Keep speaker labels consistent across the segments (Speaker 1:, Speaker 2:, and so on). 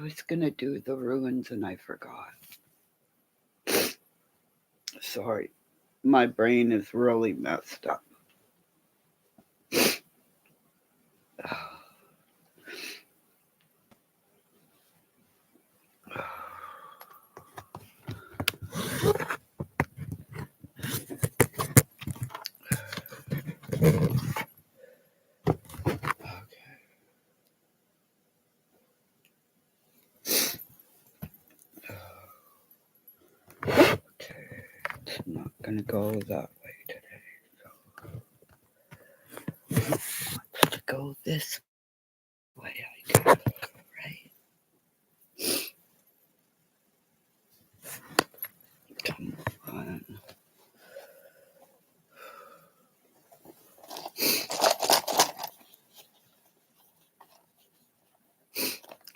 Speaker 1: was gonna do the ruins and I forgot. Sorry. My brain is really messed up. It's not gonna go that way today. So let's go this way, I guess. Right? Come on.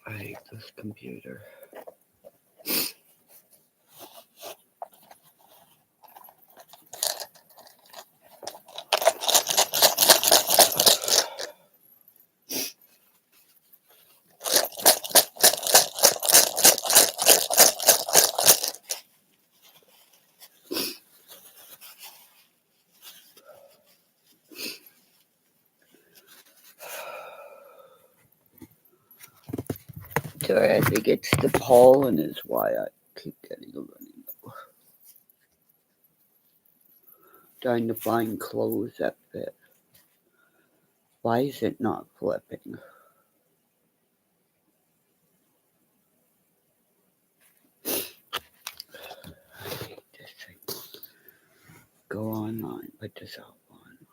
Speaker 1: I hate this computer. So I think it's the pollen is why I keep getting a running nose. Trying to find clothes that fit. Why is it not flipping? I hate this thing. Go online, put this up online.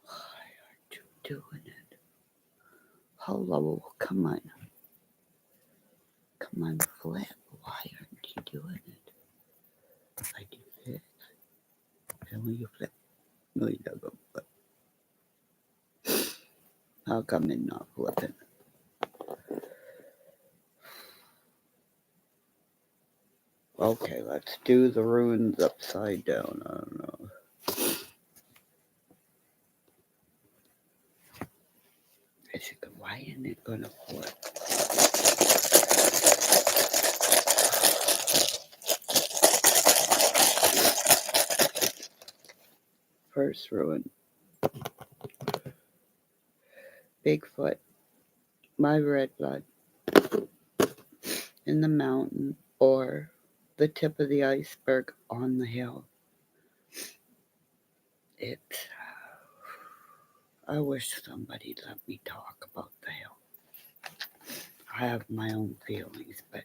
Speaker 1: Why aren't you doing it? Hello, come on. Come on, flip. Why aren't you doing it? I do this. And when you flip, no, you don't go flip. How come it's not flipping? Okay, let's do the ruins upside down. I don't know. Why isn't it gonna flip? First ruin. Bigfoot. My red blood. In the mountain or the tip of the iceberg on the hill. It's. I wish somebody let me talk about the hill. I have my own feelings, but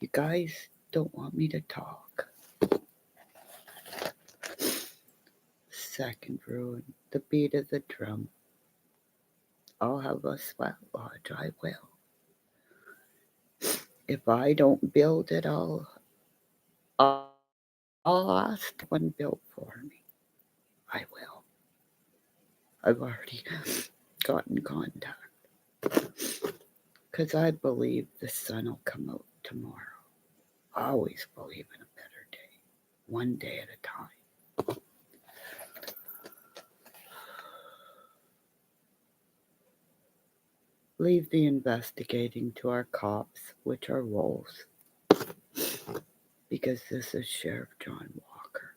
Speaker 1: you guys don't want me to talk. Second ruin, the beat of the drum. I'll have a sweat lodge, I will. If I don't build it, I'll ask one built for me. I will. I've already gotten contact. Because I believe the sun will come out tomorrow. I always believe in a better day. One day at a time. Leave the investigating to our cops, which are wolves. Because this is Sheriff John Walker.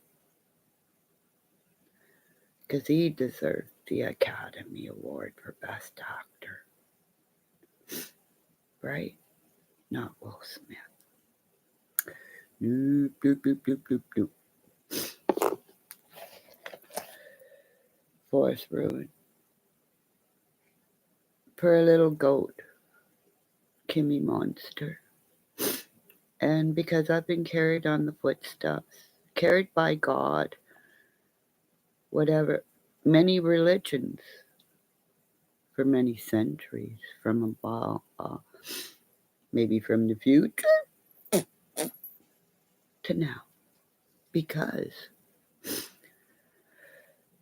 Speaker 1: Because he deserved the Academy Award for Best Actor. Right? Not Will Smith. Doop, doop, doop, doop, doop, doop. Fourth ruin. For a little goat. Kimmymonster. And because I've been carried on the footsteps, carried by God, whatever, many religions for many centuries, from about, maybe from the future to now. Because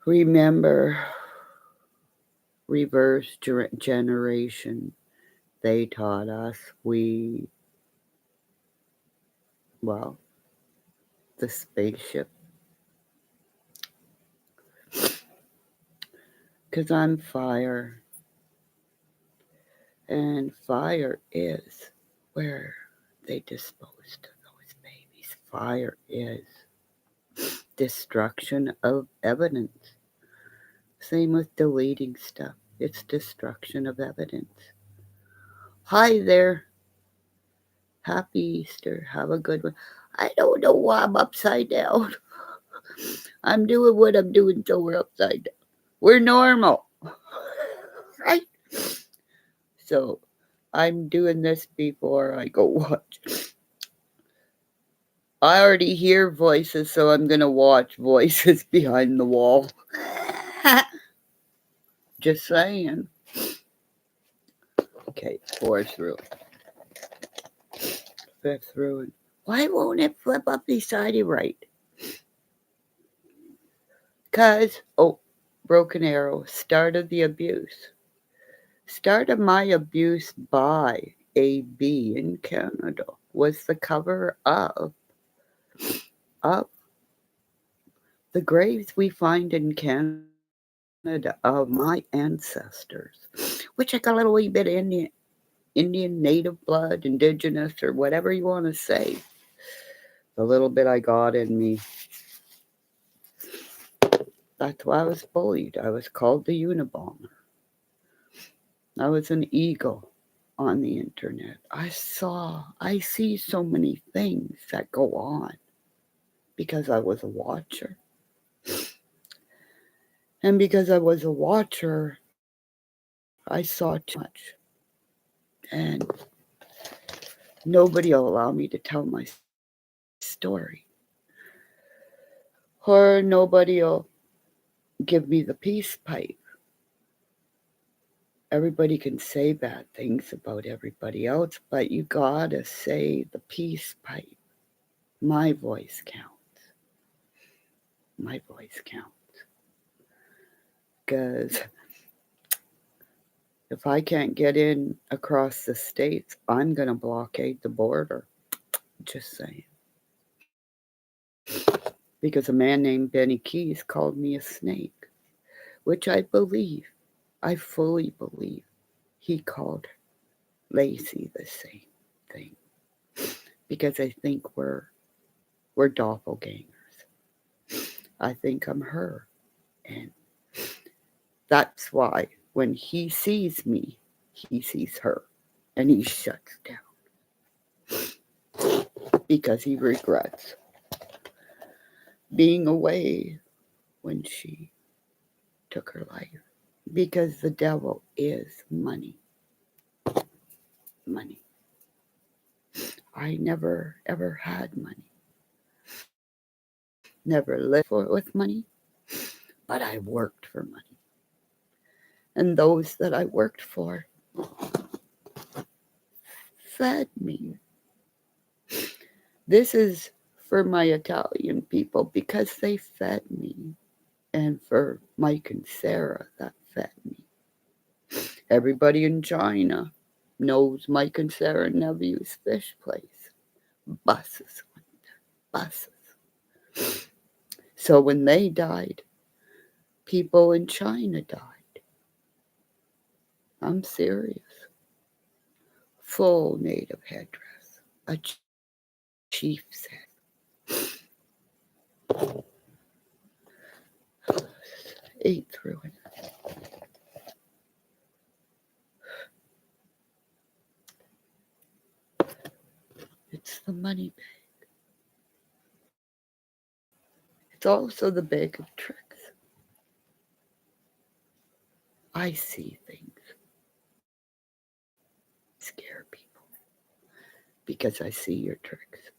Speaker 1: remember, reverse generation They taught us well, the spaceship. Because I'm fire, and fire is where they disposed of those babies. Fire is destruction of evidence. Same with deleting stuff. It's destruction of evidence. Hi there. Happy Easter. Have a good one. I don't know why I'm upside down. I'm doing what I'm doing, so we're upside down. We're normal. Right? So I'm doing this before I go watch. I already hear voices, so I'm going to watch voices behind the wall. Just saying. Okay, fourth ruin. Fifth ruin. Why won't it flip up beside you right? Broken arrow. Start of the abuse. Start of my abuse by AB in Canada was the cover of the graves we find in Canada of my ancestors, which I got a little wee bit Indian, native blood, indigenous, or whatever you want to say. The little bit I got in me. That's why I was bullied. I was called the Unabomber. I was an eagle on the internet. I see so many things that go on because I was a watcher. And because I was a watcher, I saw too much. And nobody will allow me to tell my story. Or nobody will give me the peace pipe. Everybody can say bad things about everybody else, but you gotta say the peace pipe. My voice counts. My voice counts. Because if I can't get in across the states, I'm gonna blockade the border. Just saying. Because a man named Benny Keys called me a snake, which I believe, I fully believe, he called Lacey the same thing. Because I think we're doppelgangers. I think I'm her. And that's why when he sees me, he sees her. And he shuts down. Because he regrets being away when she took her life. Because the devil is money. Money. I never ever had money. Never lived with money, but I worked for money. And those that I worked for fed me. This is for my Italian people because they fed me. And for Mike and Sarah that fed me. Everybody in China knows Mike and Sarah Neview's fish place. Buses went there. Buses. So when they died, people in China died. I'm serious. Full native headdress. A chief's head. Ate through it. It's the money bag. It's also the bag of tricks. I see things. Scare people. Because I see your tricks.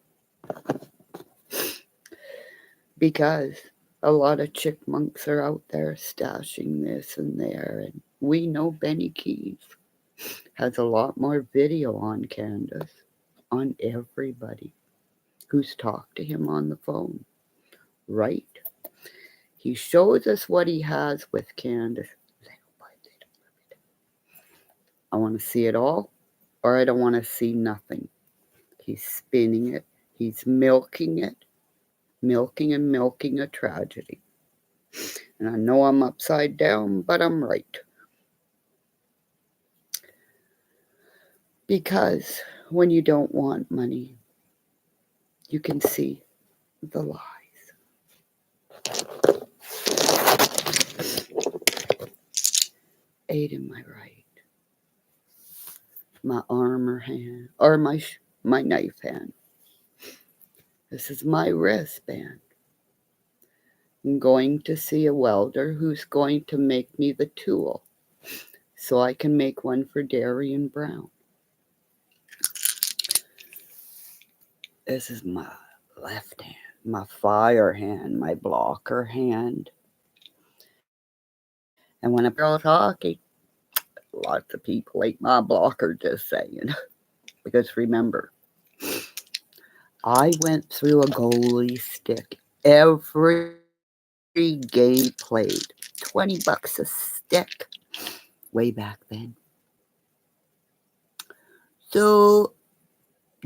Speaker 1: Because a lot of chickmunks are out there stashing this and there. And we know Benny Keys has a lot more video on Candace, on everybody who's talked to him on the phone. Right? He shows us what he has with Candace. I want to see it all. or I don't want to see nothing. He's spinning it. He's milking it. Milking and milking a tragedy. And I know I'm upside down, but I'm right. Because when you don't want money, you can see the lies. 8 in my right. My armor hand, or my knife hand. This is my wristband. I'm going to see a welder who's going to make me the tool so I can make one for Darian Brown. This is my left hand, my fire hand, my blocker hand. And when I girls hockey, lots of people ate my blocker, just saying. Because remember, I went through a goalie stick every game played. $20 a stick way back then. So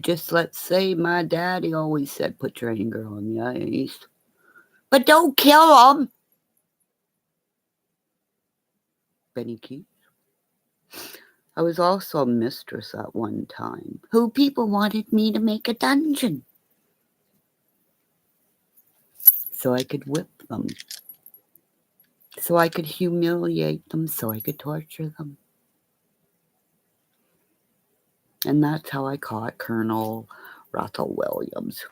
Speaker 1: just let's say my daddy always said, put your anger on the ice, but don't kill them. Benny Keith. I was also a mistress at one time who people wanted me to make a dungeon so I could whip them, so I could humiliate them, so I could torture them. And that's how I caught Colonel Russell Williams.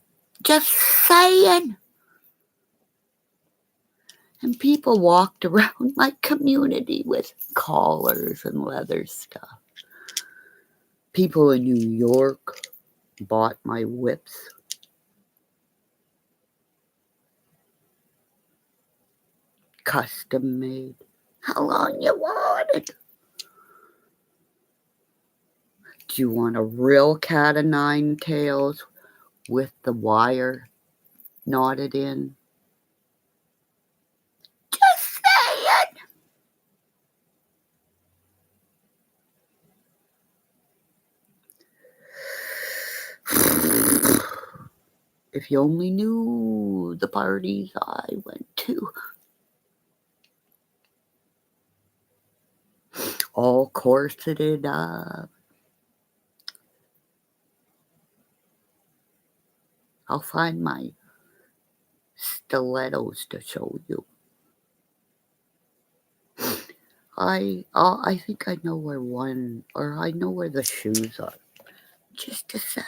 Speaker 1: Just saying. And people walked around my community with collars and leather stuff. People in New York bought my whips. Custom made. How long you want it? Do you want a real cat of nine tails with the wire knotted in? Just say it. If you only knew the parties I went to. All corseted up. I'll find my stilettos to show you. I think I know where one, or I know where the shoes are. Just a sec.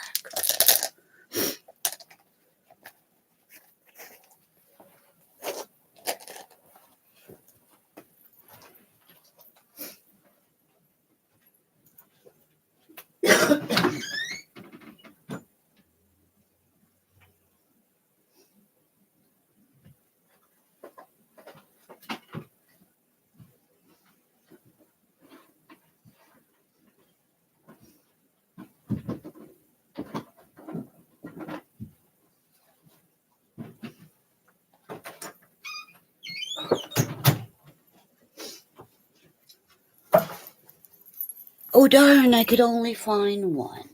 Speaker 1: Oh darn, I could only find one.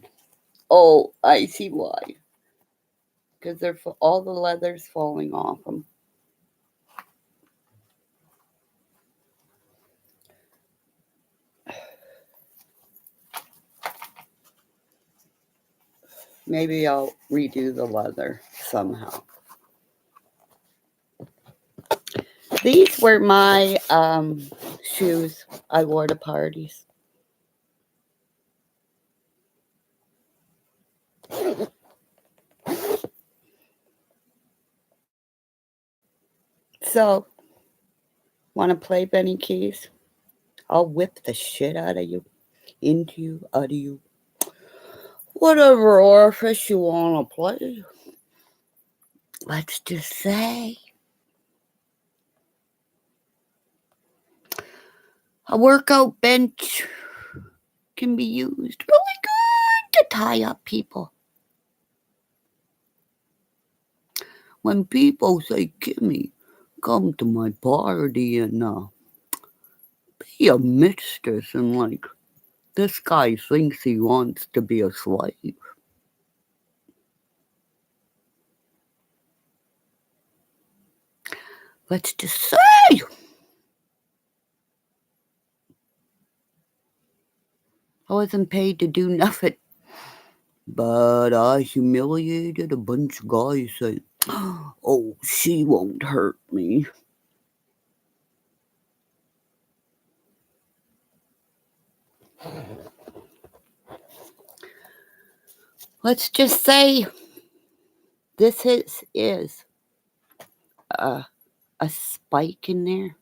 Speaker 1: Oh, I see why. Because all the leather's falling off them. Maybe I'll redo the leather somehow. These were my shoes I wore to parties. So, want to play Benny Keys? I'll whip the shit out of you, into you, out of you. Whatever orifice you want to play. Let's just say a workout bench can be used really good to tie up people. When people say, Kimmy, come to my party and be a mistress and This guy thinks he wants to be a slave. Let's just say I wasn't paid to do nothing. But I humiliated a bunch of guys saying, oh, she won't hurt me. Let's just say this is a spike in there.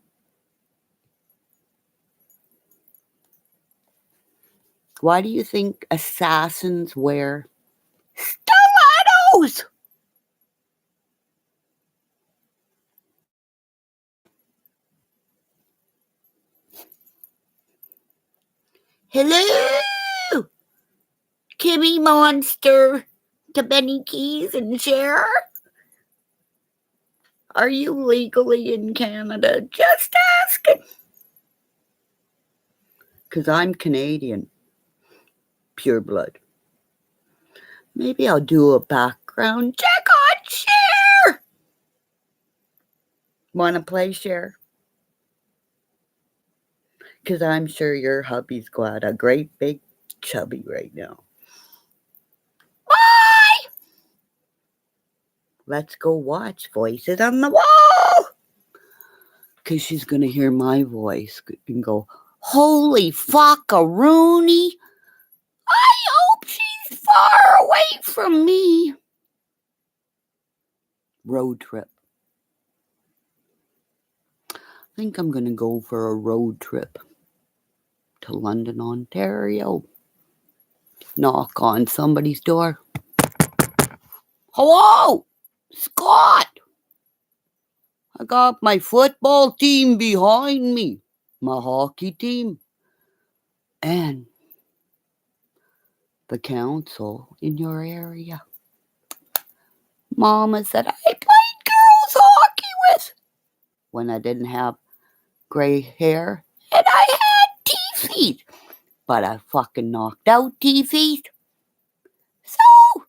Speaker 1: Why do you think assassins wear stilettos? Hello, Kimmymonster to Benny Keys and Cher. Are you legally in Canada? Just asking. Because I'm Canadian. Pure blood. Maybe I'll do a background check on Cher. Want to play Cher? Because I'm sure your hubby's got a great big chubby right now. Bye! Let's go watch Voices on the Wall. Because she's going to hear my voice and go, holy fuck-a-rooney. I hope she's far away from me. Road trip. I think I'm going to go for a road trip to London, Ontario. Knock on somebody's door. Hello, Scott. I got my football team behind me, my hockey team, and the council in your area. Mama said I played girls hockey with when I didn't have gray hair and I had teeth. But I fucking knocked out teeth. So,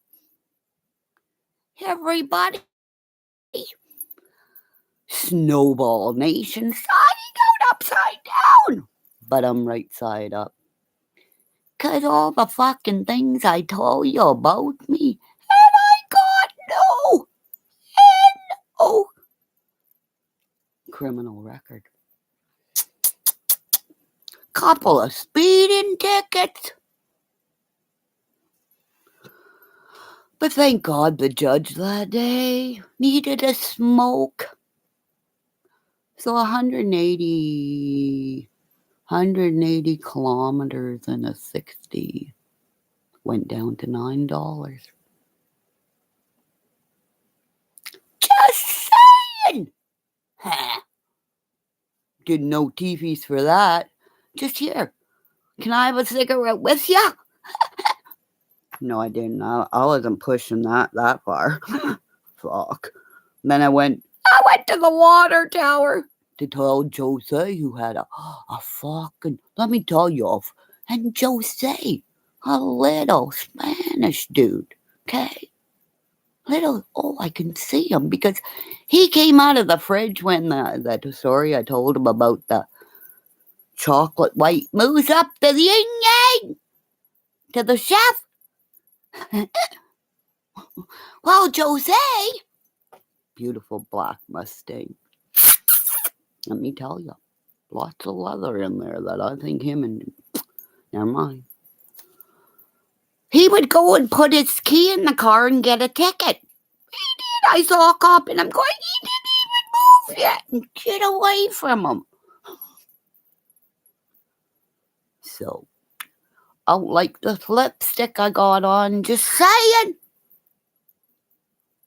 Speaker 1: everybody, Snowball Nation starting out upside down. But I'm right side up. 'Cause all the fucking things I told you about me, and I got no criminal record. Couple of speeding tickets. But thank God the judge that day needed a smoke. So 180 kilometers and a 60 went down to $9. Just saying. Didn't know TVs for that. Just here. Can I have a cigarette with you? No, I didn't. I wasn't pushing that far. Fuck. Then I went to the water tower to tell Jose, who had a fucking, let me tell you, and Jose, a little Spanish dude, okay? I can see him because he came out of the fridge when that story I told him about the chocolate white mousse up to the yin-yang, to the chef. Well, Jose, beautiful black Mustang. Let me tell you, lots of leather in there that I think him and, never mind. He would go and put his key in the car and get a ticket. He did. I saw a cop and I'm going, he didn't even move yet. And get away from him. So, I don't like this lipstick I got on, just saying.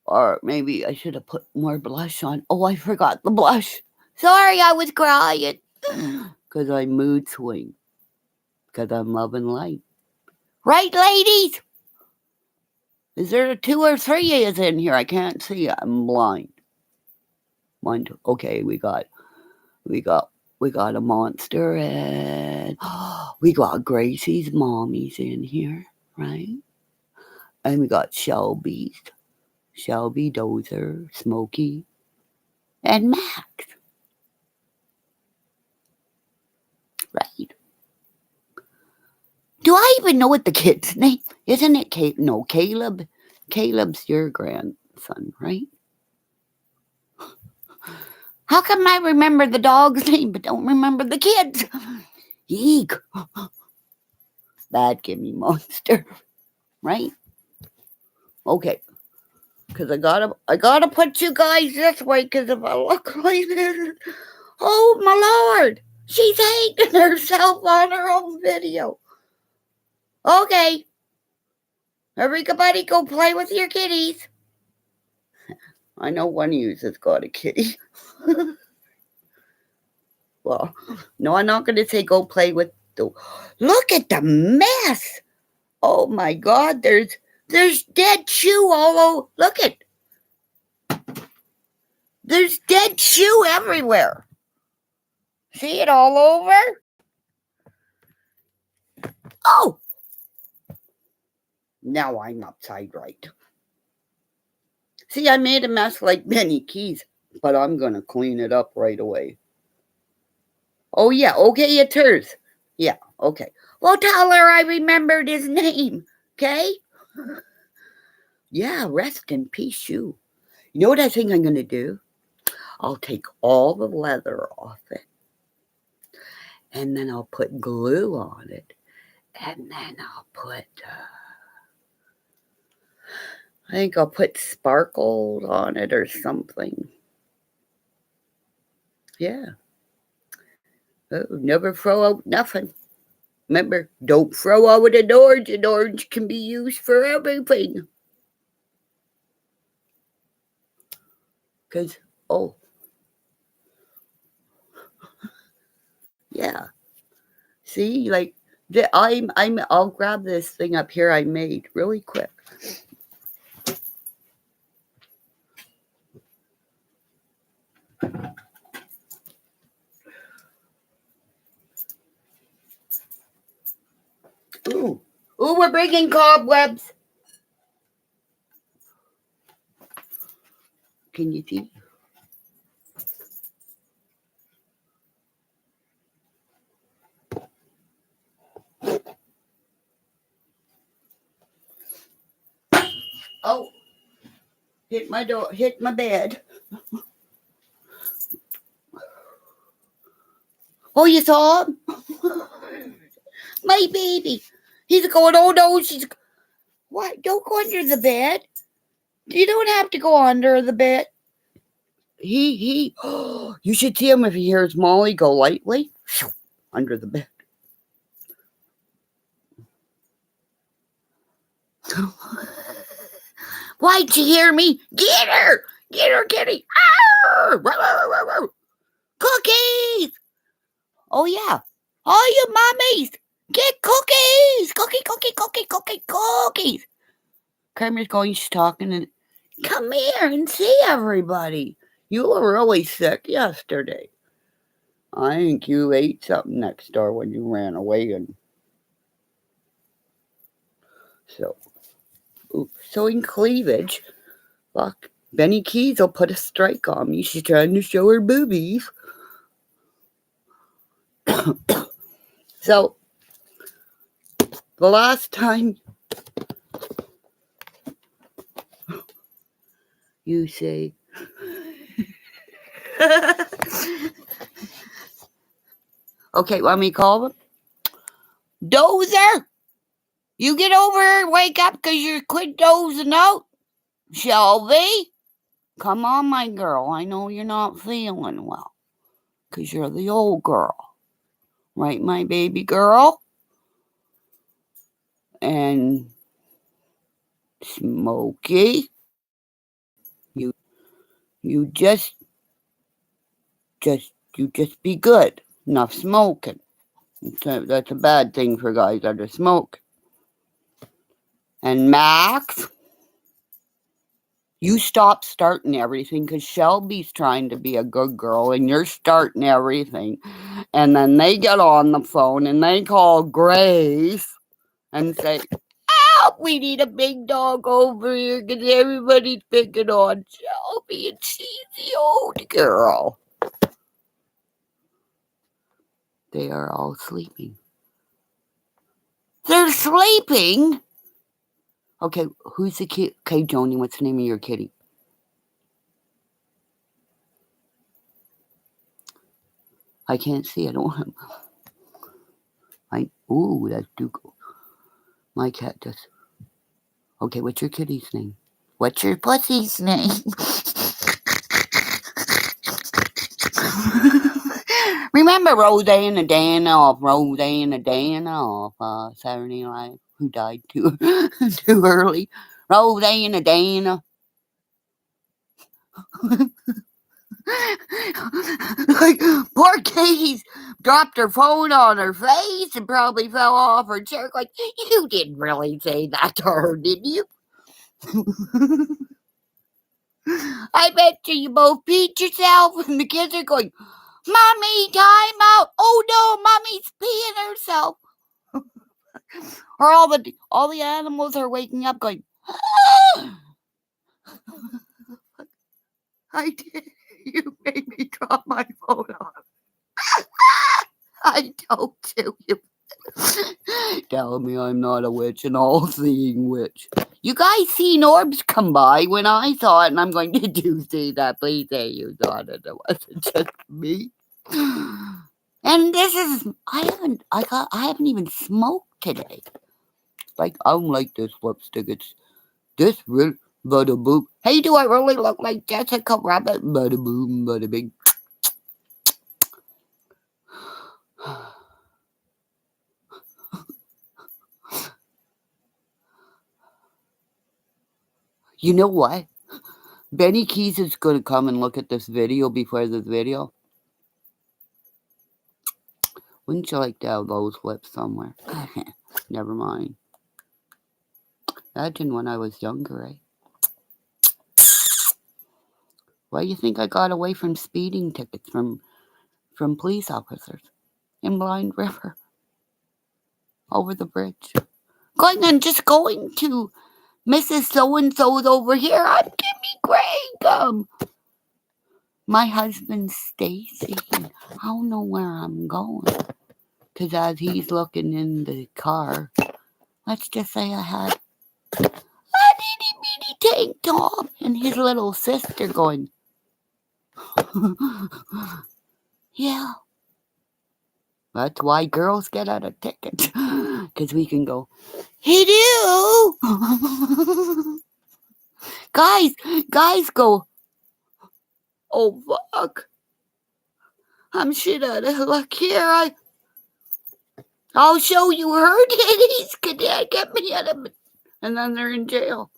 Speaker 1: Or maybe I should have put more blush on. Oh, I forgot the blush. Sorry, I was crying. Because I mood swing. Because I'm loving life. Right, ladies? Is there 2 or 3 is in here? I can't see. I'm blind. 1, 2. Okay, we got We got a monster and we got Gracie's mommies in here, right? And we got Shelby, Dozer, Smokey, and Max, right? Do I even know what the kid's name? Isn't it Kate? No, Caleb. Caleb's your grandson, right? How come I remember the dog's name but don't remember the kid's? Eek. Bad Kimmymonster, right? Okay, because I gotta put you guys this way, because if I look like this, oh my lord, she's hating herself on her own video. Okay, everybody go play with your kitties. I know one of you has got a kitty. Well, no, I'm not going to say go play with the... Look at the mess. Oh my God, there's dead shoe all over. Look at... There's dead shoe everywhere. See it all over? Oh! Now I'm upside right. See, I made a mess like Benny Keys, but I'm going to clean it up right away. Oh, yeah, okay, it's hers. Yeah, okay. Well, tell her I remembered his name, okay? Yeah, rest in peace, shoe. You know what I think I'm going to do? I'll take all the leather off it, and then I'll put glue on it, and then I'll put, I think I'll put sparkles on it or something. Yeah. Oh, never throw out nothing. Remember, don't throw out an orange. An orange can be used for everything. Because, oh. Yeah. See, like, I'll grab this thing up here I made really quick. Ooh, we're bringing cobwebs. Can you see? Oh, hit my door, hit my bed. Oh, you saw him? My baby. He's going, oh no, she's... What? Don't go under the bed. You don't have to go under the bed. You should see him if he hears Molly go lightly under the bed. Why'd you hear me? Get her! Get her, kitty! Cookies! Oh, yeah. All you mummies, get cookies! Cookies! Kramer's going, she's talking, and come here and see everybody. You were really sick yesterday. I think you ate something next door when you ran away, and so in cleavage, look, Benny Keys will put a strike on me. She's trying to show her boobies. So, the last time you say, okay, want me to call him? Dozer! You get over here and wake up because you're quit dozing out. Shelby, come on, my girl. I know you're not feeling well because you're the old girl. Right, my baby girl? And Smokey, you just be good. Enough smoking. That's a bad thing for guys that are smoking. And Max, You stop starting everything because Shelby's trying to be a good girl and you're starting everything. And then they get on the phone and they call Grace and say, "Help, we need a big dog over here because everybody's picking on Shelby and she's the old girl." They are all sleeping. They're sleeping? Okay, who's the kid? Okay, Joni, what's the name of your kitty? I can't see. I don't have. Ooh, that's Dougal. My cat does. Okay, what's your kitty's name? What's your pussy's name? Remember Roseanne and Dana off Saturday Night, who died too early? Roseanne and Dana. Like, poor Katie's dropped her phone on her face and probably fell off her chair. Like, you didn't really say that to her, did you? I bet you both peed yourself, and the kids are going, "Mommy, time out! Oh no, Mommy's peeing herself!" Or all the animals are waking up, going, "Ah!" I did. You made me drop my phone off. I told you. Tell me I'm not a witch, an all-seeing witch. You guys seen orbs come by when I saw it, and I'm going, "Did you see that? Please say you saw it. It wasn't just me." And this is I haven't even smoked today. Like, I don't like this lipstick. It's this real bada boom. Hey, do I really look like Jessica Rabbit? Bada boom, bada bing. You know what? Benny Keys is going to come and look at this video before this video. Wouldn't you like to have those lips somewhere? Never mind. Imagine when I was younger, eh? Why do you think I got away from speeding tickets from police officers in Blind River over the bridge? Just going to Mrs. So-and-so's over here. I'm Kimmy Graham. My husband's Stacy. I don't know where I'm going. Because as he's looking in the car, let's just say I had a itty-bitty tank top and his little sister going, yeah. That's why girls get out of tickets. Because we can go, "Hey, do." Guys go, "Oh, fuck. I'm shit out of luck here. I'll show you her titties. Could that get me out of it?" And then they're in jail.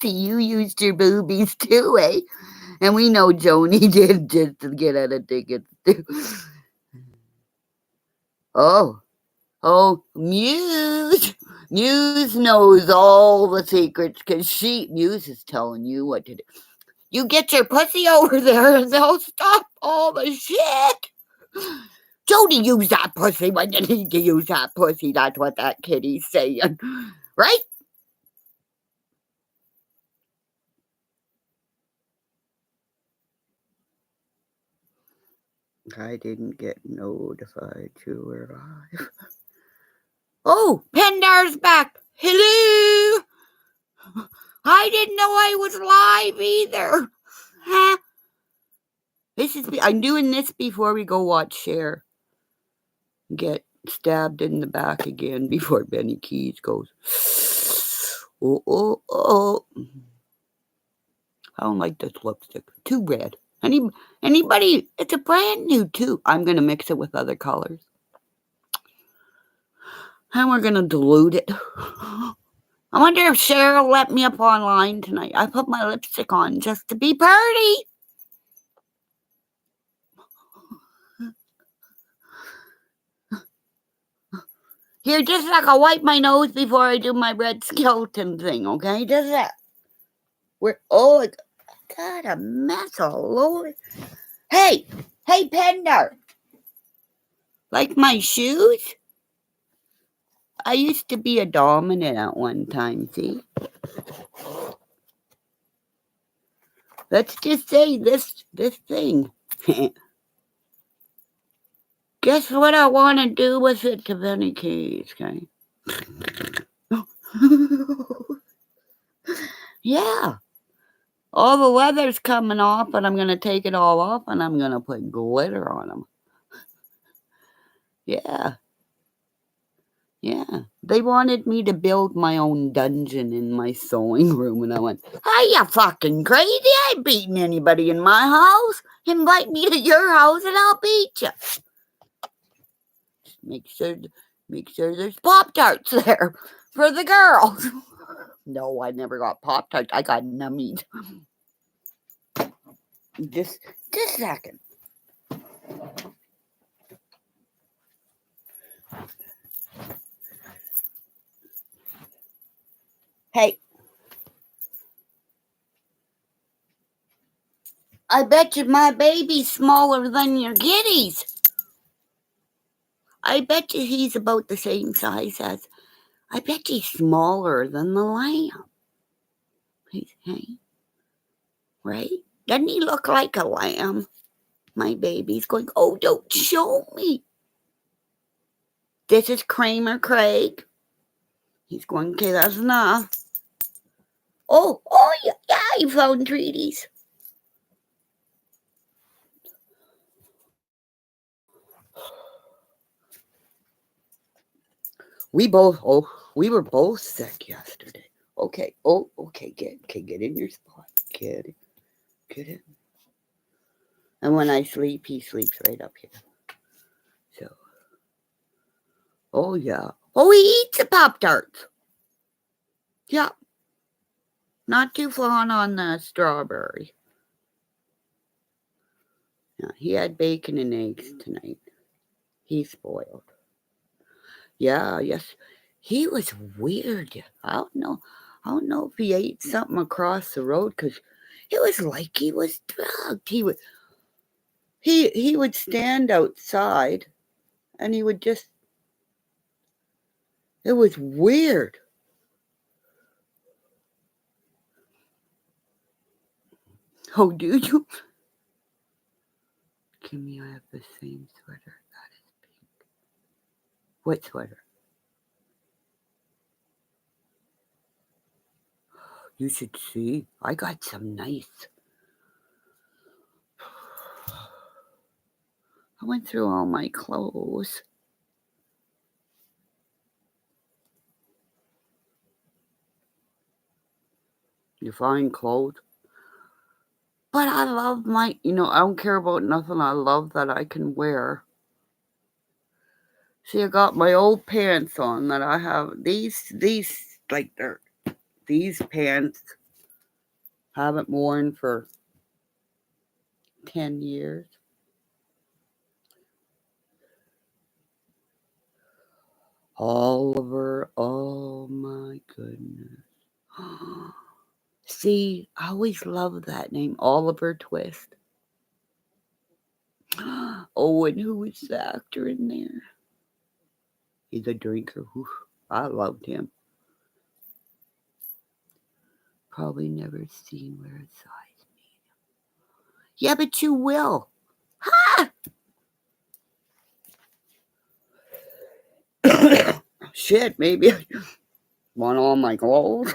Speaker 1: See, you used your boobies too, eh? And we know Joni did just to get out of tickets too. Oh, Muse. Muse knows all the secrets because Muse is telling you what to do. You get your pussy over there and they'll stop all the shit. Jody, use that pussy when you need to use that pussy. That's what that kitty's saying. Right? I didn't get notified to arrive. Oh, Pendar's back. Hello. I didn't know I was live either. Huh? I'm doing this before we go watch Cher get stabbed in the back again before Benny Keys goes, oh. I don't like this lipstick. Too red. Anybody? It's a brand new too. I'm gonna mix it with other colors. And we're gonna dilute it. I wonder if Cher will let me up online tonight. I put my lipstick on just to be pretty. Here, just like I'll wipe my nose before I do my red skeleton thing, okay? Just that. I got a mess all over. Hey, Pender. Like my shoes? I used to be a dominant at one time, see? Let's just say this thing. Guess what I want to do with it to Benny Keys, okay? Yeah. All the leather's coming off, but I'm going to take it all off and I'm going to put glitter on them. Yeah. Yeah. They wanted me to build my own dungeon in my sewing room, and I went, "Are you fucking crazy? I ain't beating anybody in my house. Invite me to your house and I'll beat you. Make sure there's Pop-Tarts there for the girls." No, I never got Pop-Tarts. I got nummies. Just a second. Hey, I bet you my baby's smaller than your kitties. I bet you he's about the same size as. I bet he's smaller than the lamb. Hey, right? Doesn't he look like a lamb? My baby's going, "Oh, don't show me." This is Kramer Craig. He's going, "Okay, that's enough." Oh, yeah, he found treaties. We were both sick yesterday. Okay. Okay. Get in your spot. Get in. And when I sleep, he sleeps right up here. So. Oh yeah. Oh, he eats the Pop-Tarts. Yeah. Not too fond on the strawberry. Yeah, he had bacon and eggs tonight. He's spoiled. Yeah. Yes. He was weird. I don't know if he ate something across the road, because it was like he was drugged. He would stand outside and he would just, it was weird. Oh, do you? Kimmy, I have the same sweater. That is pink. What sweater? You should see. I got some nice. I went through all my clothes. You find clothes? But I love I don't care about nothing. I love that I can wear. See, I got my old pants on that I have. These pants haven't worn for 10 years. Oliver, oh my goodness. See, I always loved that name, Oliver Twist. Oh, and who was the actor in there? He's a drinker. Oof, I loved him. Probably never seen where his eyes meet. Yeah, but you will. Ha! Shit, maybe I want all my gold.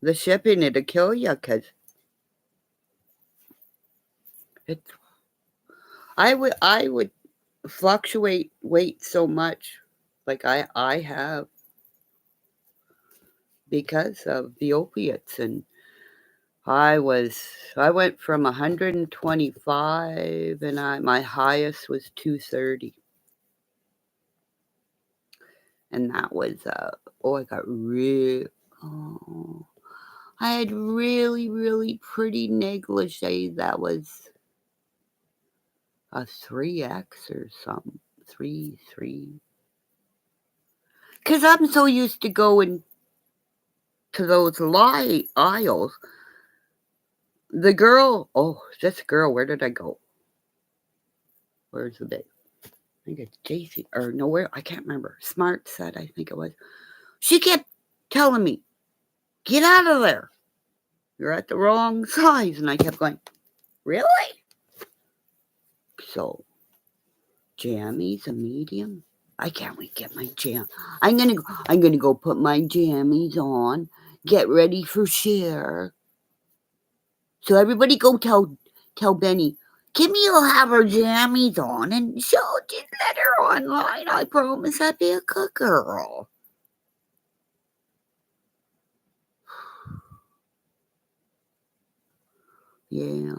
Speaker 1: The shipping, it'll kill you, because I would fluctuate weight so much, like I have, because of the opiates. And I went from 125 and my highest was 230. And that was I had really, really pretty negligee that was a 3X or 3. Because I'm so used to going to those aisles. The girl, this girl, where did I go? Where's the big? I think it's JC, or nowhere, I can't remember. Smart said, I think it was. She kept telling me, get out of there. You're at the wrong size. And I kept going, really? So, jammies, a medium. I can't wait to get my jam. I'm gonna go put my jammies on, get ready for share. So everybody go tell Benny, Kimmy will have her jammies on and she'll just let her online. I promise I'll be a good girl. Yeah.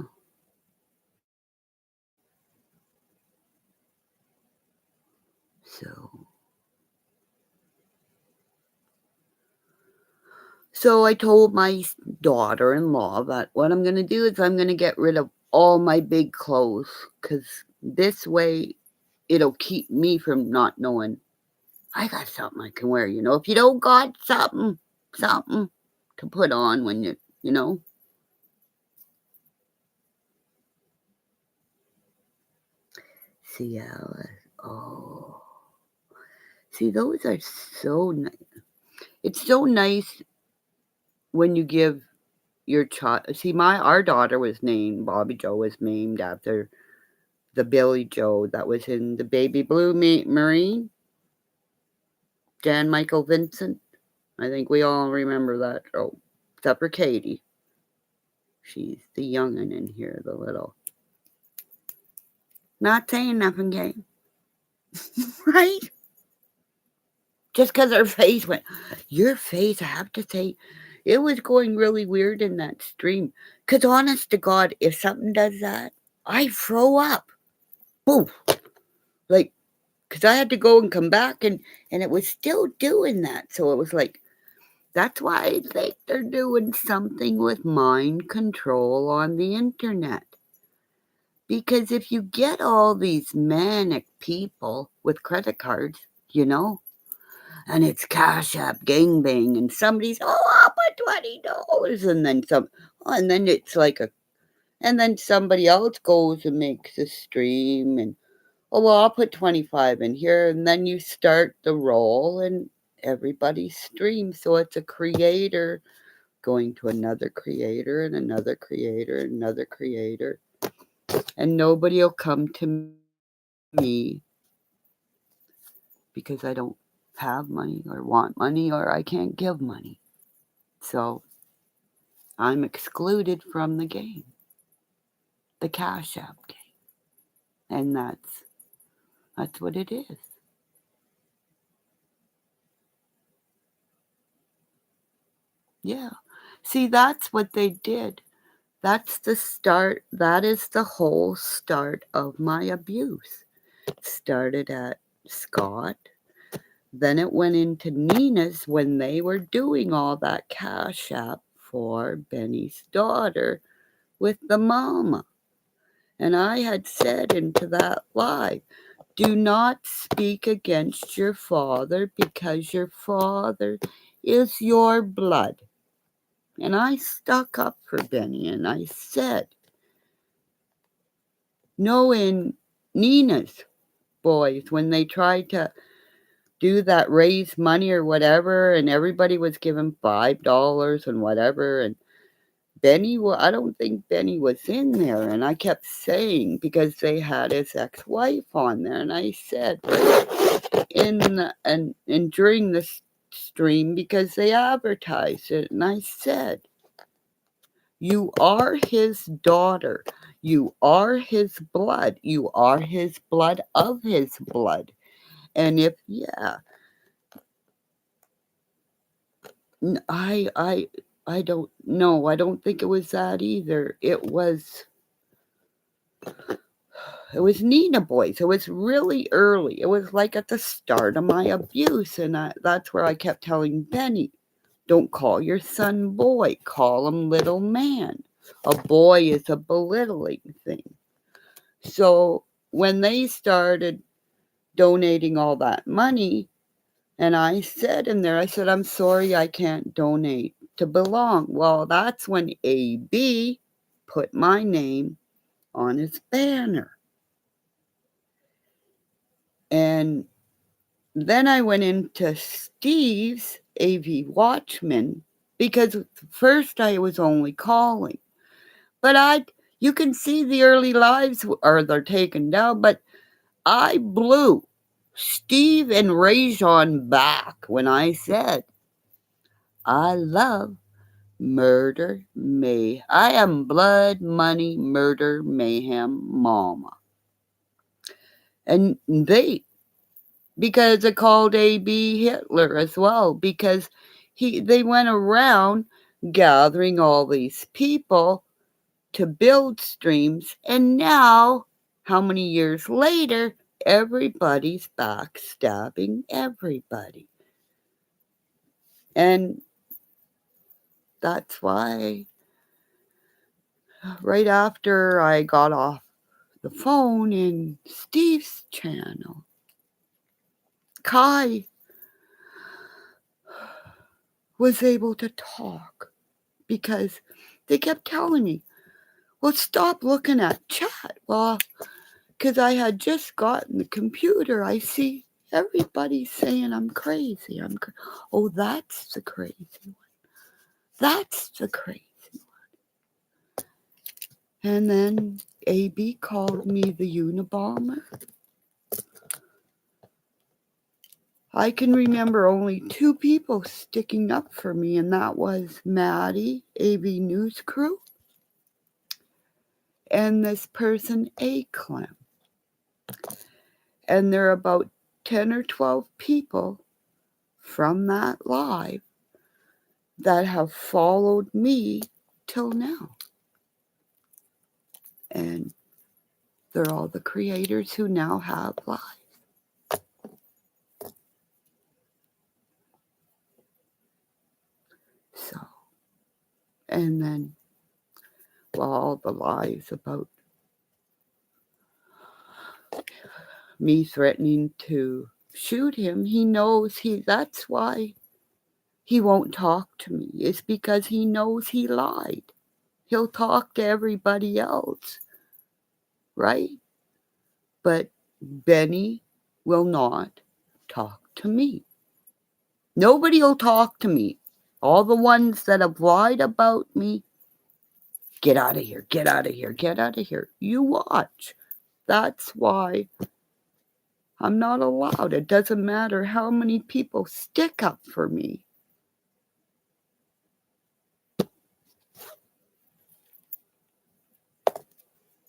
Speaker 1: So I told my daughter-in-law that what I'm going to do is I'm going to get rid of all my big clothes, because this way it'll keep me from not knowing I got something I can wear. If you don't got something to put on when you know. See, see, those are so nice. It's so nice when you give your child. See, our daughter was named, Bobby Joe was named after the Billy Joe that was in the Baby Blue Marine. Jan Michael Vincent. I think we all remember that show. Except for Katie. She's the young'un in here, the little. Not saying nothing, Kate. Right? Just because her face went. Your face, I have to say, it was going really weird in that stream. Because honest to God, if something does that, I throw up. Boo! Like, because I had to go and come back, and it was still doing that. So it was like, that's why I think they're doing something with mind control on the internet. Because if you get all these manic people with credit cards, and it's Cash App gangbang, and somebody's, I'll put $20, and then and then it's like and then somebody else goes and makes a stream, and I'll put 25 in here, and then you start the roll, and everybody streams. So it's a creator going to another creator and another creator and another creator, and nobody will come to me because I don't have money or want money or I can't give money. So I'm excluded from the game, the Cash App game, and that's what it is. Yeah. See, that's what they did. That's the start. That is the whole start of my abuse. It started at Scott. Then it went into Nina's when they were doing all that Cash App for Benny's daughter with the mama. And I had said into that live, do not speak against your father because your father is your blood. And I stuck up for Benny and I said, no, in Nina's boys, when they tried to do that, raise money or whatever, and everybody was given $5 and whatever, and Benny, I don't think Benny was in there, and I kept saying, because they had his ex-wife on there, and I said, and during the stream, because they advertised it, and I said, you are his daughter. You are his blood. You are his blood of his blood. And if, I don't know. I don't think it was that either. It was Nina boys. It was really early. It was like at the start of my abuse. And that's where I kept telling Benny, don't call your son boy. Call him little man. A boy is a belittling thing. So when they started donating all that money. And I said in there, I said, I'm sorry I can't donate to belong. Well, that's when AB put my name on his banner. And then I went into Steve's AV Watchman because first I was only calling. But you can see the early lives, or they're taken down, but I blew Steve and Rajon back when I said, I love murder, I am blood, money, murder, mayhem, mama. And because it called AB Hitler as well, because they went around gathering all these people to build streams, and now, how many years later, everybody's backstabbing everybody. And that's why right after I got off the phone in Steve's channel, Kai was able to talk because they kept telling me, well, stop looking at chat. Well, because I had just gotten the computer, I see everybody saying I'm crazy. Oh, that's the crazy one. That's the crazy one. And then AB called me the Unabomber. I can remember only two people sticking up for me, and that was Maddie, AV News Crew, and this person, A-Clem. And there are about 10 or 12 people from that live that have followed me till now. And they're all the creators who now have lives. So, and then, well, all the lies about me threatening to shoot him, he knows that's why he won't talk to me. It's because he knows he lied. He'll talk to everybody else, right? But Benny will not talk to me. Nobody will talk to me. All the ones that have lied about me, get out of here, get out of here, get out of here. You watch. That's why I'm not allowed. It doesn't matter how many people stick up for me.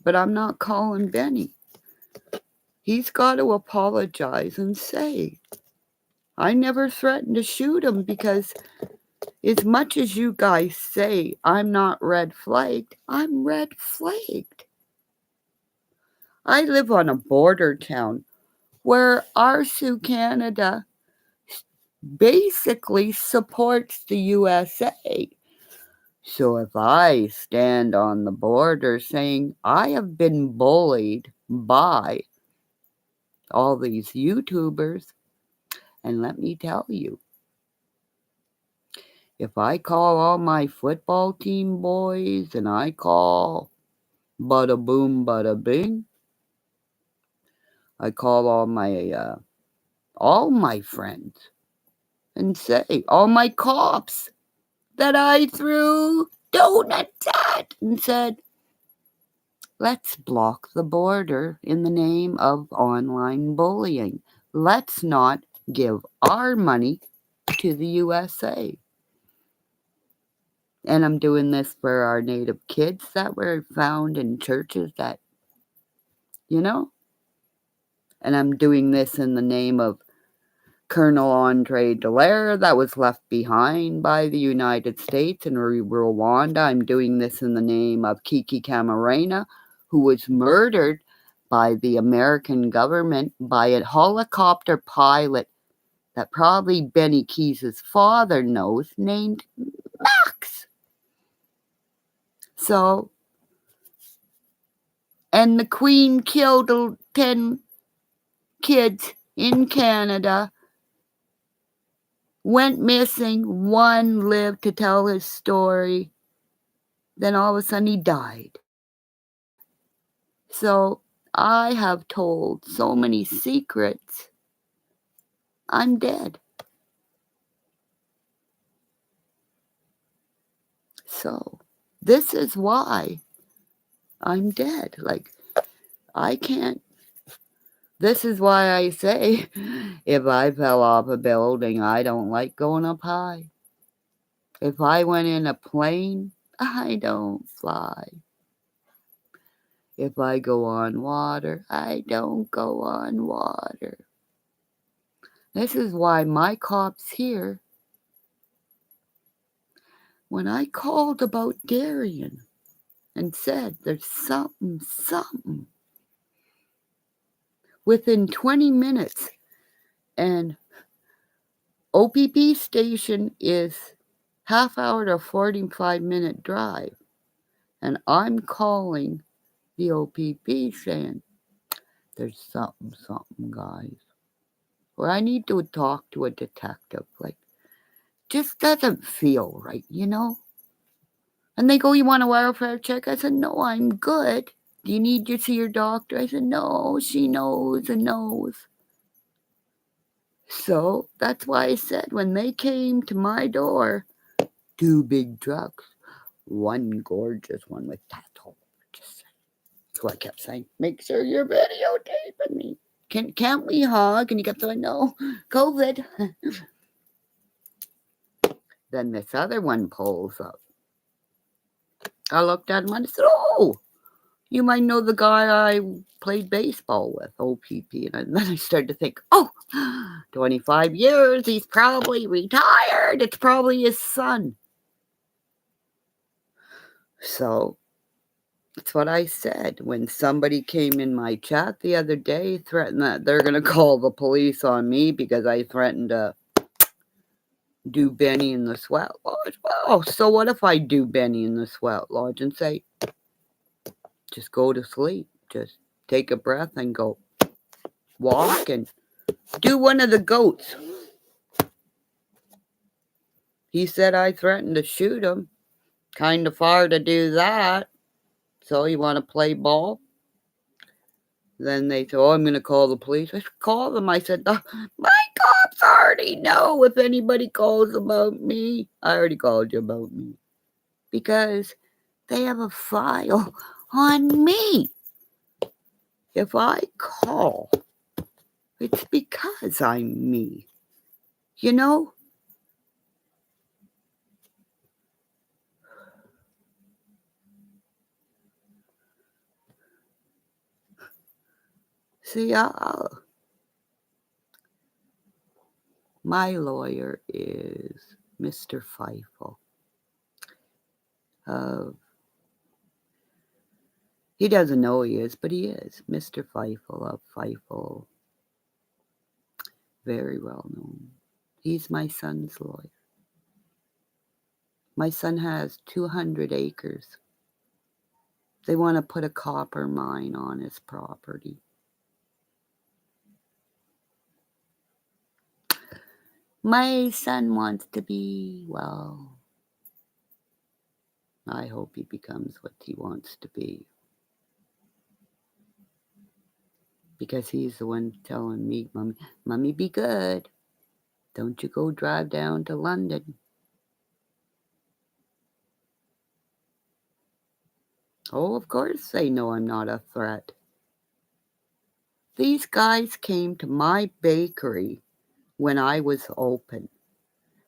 Speaker 1: But I'm not calling Benny. He's got to apologize and say, I never threatened to shoot him, because as much as you guys say I'm not red flagged, I'm red flagged. I live on a border town where ARSU Canada basically supports the USA. So if I stand on the border saying I have been bullied by all these YouTubers, and let me tell you, if I call all my football team boys and I call bada boom, bada bing, I call all my friends and say, all my cops that I threw donuts at, and said, let's block the border in the name of online bullying. Let's not give our money to the USA. And I'm doing this for our Native kids that were found in churches that, and I'm doing this in the name of Colonel Andre Dallaire that was left behind by the United States in Rwanda. I'm doing this in the name of Kiki Camarena, who was murdered by the American government by a helicopter pilot that probably Benny Keys' father knows, named Max. So, and the Queen killed 10 kids in Canada went missing. One lived to tell his story. Then all of a sudden he died. So I have told so many secrets. I'm dead. So this is why I'm dead. Like, I can't. This is why I say, if I fell off a building, I don't like going up high. If I went in a plane, I don't fly. If I go on water, I don't go on water. This is why my cops here, when I called about Darien and said there's something, within 20 minutes, and OPP station is half hour to 45-minute drive, and I'm calling the OPP saying there's something, guys. Or I need to talk to a detective. Like, just doesn't feel right, you know? And they go, you want a welfare check? I said, no, I'm good. Do you need to see your doctor? I said, no, she knows and knows. So that's why I said when they came to my door, 2 big trucks, one gorgeous one with tattoo. So I kept saying, make sure you're videotaping me. Can't we hug? And he kept saying, no, COVID. Then this other one pulls up. I looked at him and I said, oh, you might know the guy I played baseball with, OPP. And then I started to think, 25 years, he's probably retired. It's probably his son. So that's what I said. When somebody came in my chat the other day, threatened that they're going to call the police on me because I threatened to do Benny in the Sweat Lodge. Well, so what if I do Benny in the Sweat Lodge and say, just go to sleep. Just take a breath and go walk and do one of the goats. He said I threatened to shoot him. Kind of far to do that. So you want to play ball? Then they said, I'm going to call the police. I said, call them. I said, my cops already know if anybody calls about me. I already called you about me. Because they have a file on me. If I call, it's because I'm me. You know? See, my lawyer is Mr. Feifel. He doesn't know he is, but he is. Mr. Feifel of Feifel. Very well known. He's my son's lawyer. My son has 200 acres. They want to put a copper mine on his property. My son wants to be, well, I hope he becomes what he wants to be. Because he's the one telling me, Mommy, be good. Don't you go drive down to London. Oh, of course they know I'm not a threat. These guys came to my bakery when I was open.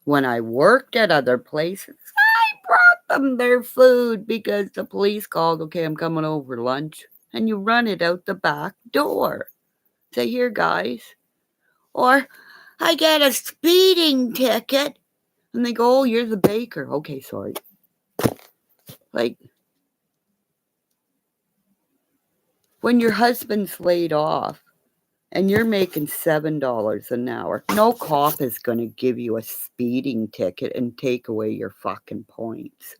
Speaker 1: When I worked at other places, I brought them their food because the police called, okay, I'm coming over lunch. And you run it out the back door. Say, here, guys. Or, I get a speeding ticket. And they go, oh, you're the baker. Okay, sorry. Like, when your husband's laid off and you're making $7 an hour, no cop is going to give you a speeding ticket and take away your fucking points.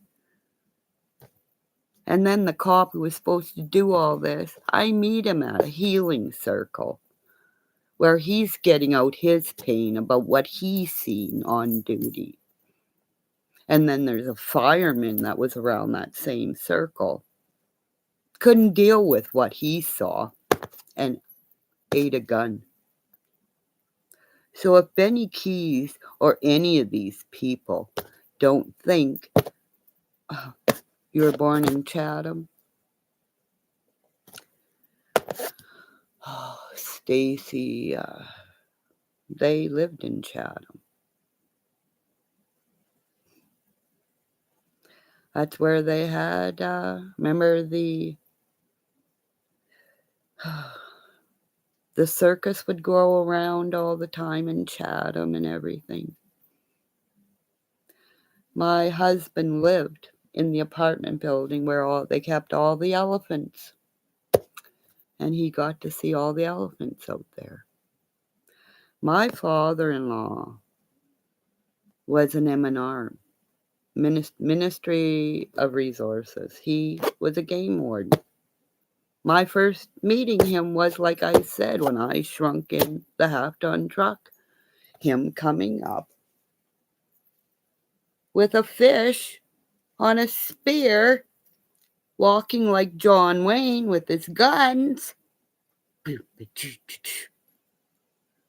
Speaker 1: And then the cop who was supposed to do all this, I meet him at a healing circle where he's getting out his pain about what he's seen on duty. And then there's a fireman that was around that same circle. Couldn't deal with what he saw and ate a gun. So if Benny Keys or any of these people don't think you were born in Chatham, Stacy, they lived in Chatham. That's where they had, remember the circus would go around all the time in Chatham and everything. My husband lived in the apartment building where they kept all the elephants. And he got to see all the elephants out there. My father-in-law was an M&R, Ministry of Resources. He was a game warden. My first meeting him was, like I said, when I shrunk in the half-ton truck. Him coming up with a fish on a spear, walking like John Wayne with his guns,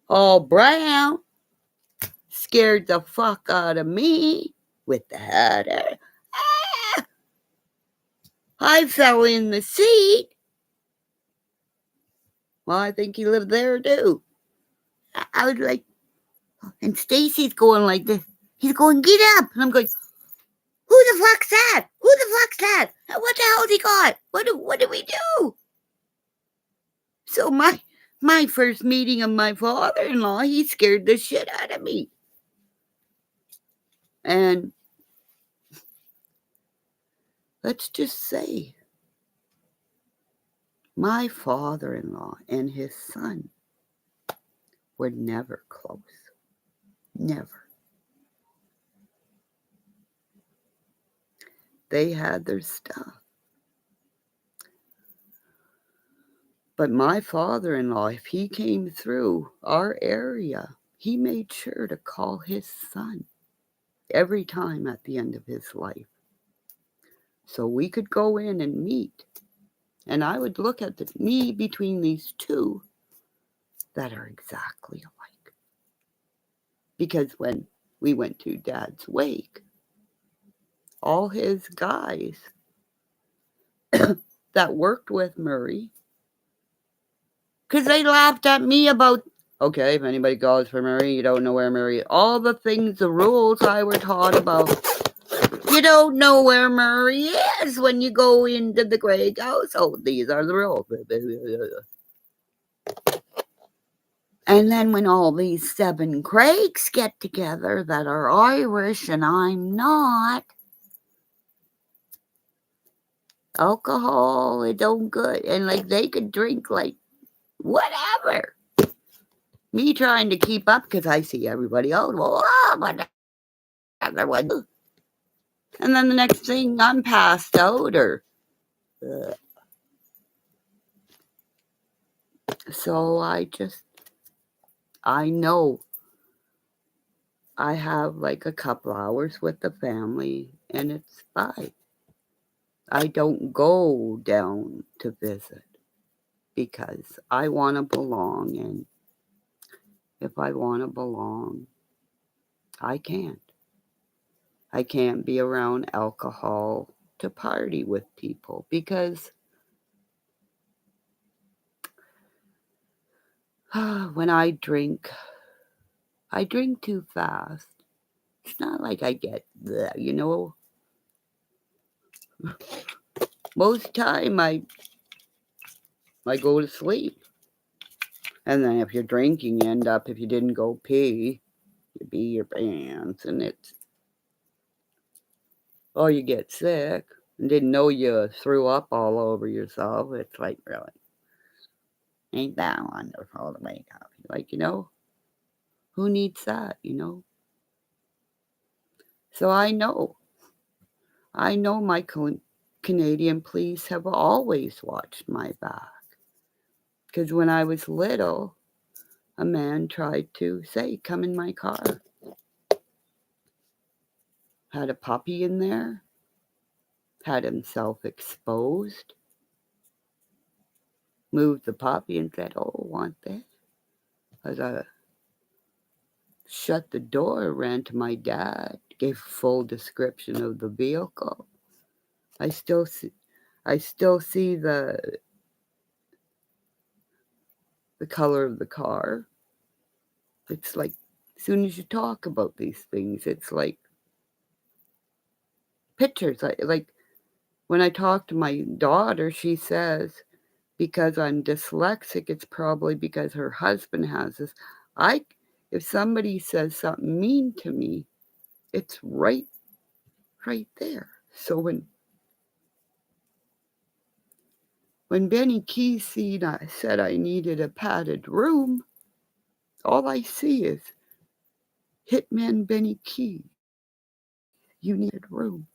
Speaker 1: all brown, scared the fuck out of me with the header. Ah! I fell in the seat. Well, I think he lived there too. I was like, and Stacy's going like this. He's going, get up. And I'm going, who the fuck's that? Who the fuck's that? What the hell's he got? What do we do? So my first meeting of my father-in-law, he scared the shit out of me. And let's just say, my father-in-law and his son were never close. Never. They had their stuff. But my father-in-law, if he came through our area, he made sure to call his son every time at the end of his life. So we could go in and meet. And I would look at me between these two that are exactly alike. Because when we went to Dad's wake, all his guys that worked with Murray, because they laughed at me about, okay, if anybody goes for Murray, you don't know where Murray is. All the things, the rules I were taught about. You don't know where Murray is when you go into the Craig house. Oh, these are the rules. And then when all these 7 Craigs get together that are Irish and I'm not, alcohol, it don't good. And like they could drink like whatever. Me trying to keep up because I see everybody else. Well, but other one. And then the next thing I'm passed out or. So I know I have like a couple hours with the family and it's fine. I don't go down to visit because I want to belong, and if I want to belong, I can't. I can't be around alcohol to party with people because when I drink too fast. It's not like I get, most time I go to sleep. And then if you're drinking, you end up, if you didn't go pee, you pee your pants, and you get sick and didn't know you threw up all over yourself. It's like, really, ain't that wonderful to wake up? Like, who needs that, So I know my Canadian police have always watched my back. Because when I was little, a man tried to say, "Come in my car." Had a puppy in there, had himself exposed, moved the puppy and said, "Oh, want this?" As I shut the door, ran to my dad, gave a full description of the vehicle. I still see the color of the car. It's like, as soon as you talk about these things, it's like pictures. Like when I talk to my daughter, she says, because I'm dyslexic, it's probably because her husband has this. If somebody says something mean to me, it's right there. So when Benny Keys said I needed a padded room, all I see is Hitman Benny Keys. You need a room,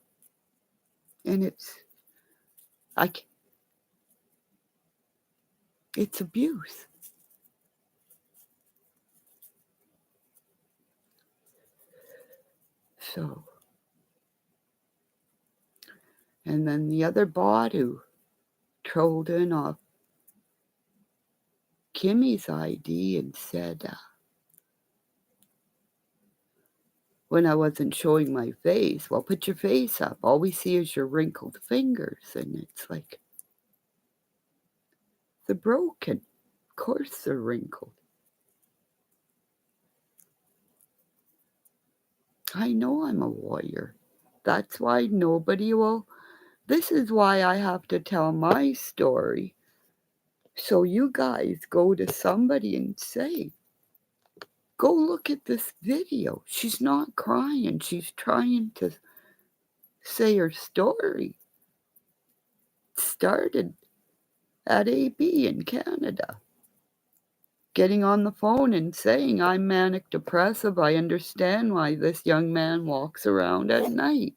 Speaker 1: and I, it's abuse. So, and then the other Badu trolled in off Kimmy's ID and said, when I wasn't showing my face, "Well, put your face up. All we see is your wrinkled fingers." And it's like, they're broken. Of course they're wrinkled. I know I'm a warrior. That's why nobody will. This is why I have to tell my story. So you guys go to somebody and say, "Go look at this video. She's not crying. She's trying to say her story." It started at AB in Canada. Getting on the phone and saying, "I'm manic depressive. I understand why this young man walks around at night.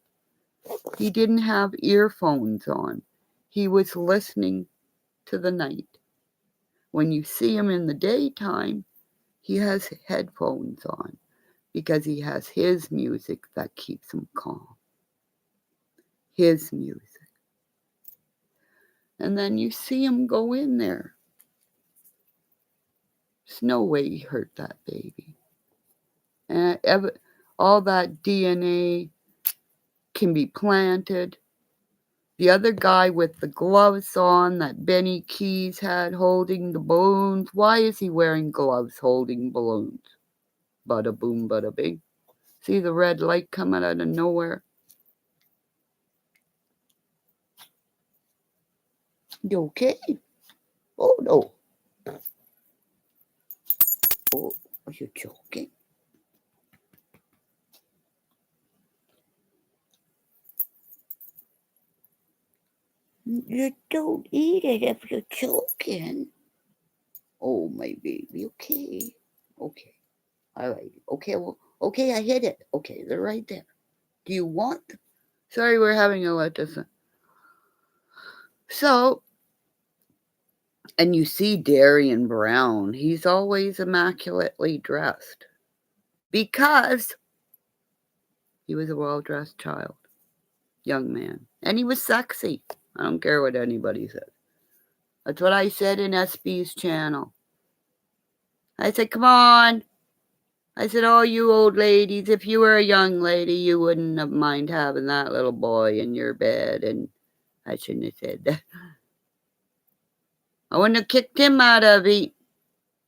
Speaker 1: He didn't have earphones on. He was listening to the night. When you see him in the daytime, he has headphones on because he has his music that keeps him calm. His music." And then you see him go in there. There's no way he hurt that baby. And all that DNA can be planted. The other guy with the gloves on that Benny Keys had holding the balloons, why is he wearing gloves holding balloons? Bada boom, bada bing. See the red light coming out of nowhere? You okay? Oh no. Oh, are you joking? You don't eat it if you're choking. Oh, my baby. Okay. Okay. All right. Okay. Well, okay. I hit it. Okay. They're right there. Do you want? Sorry, we're having a lettuce. So, and you see Darian Brown. He's always immaculately dressed because he was a well-dressed child, young man, and he was sexy. I don't care what anybody says. That's what I said in SB's channel. I said, "Come on." I said, "Oh, you old ladies, if you were a young lady, you wouldn't have mind having that little boy in your bed." And I shouldn't have said that. I wouldn't have kicked him out of eat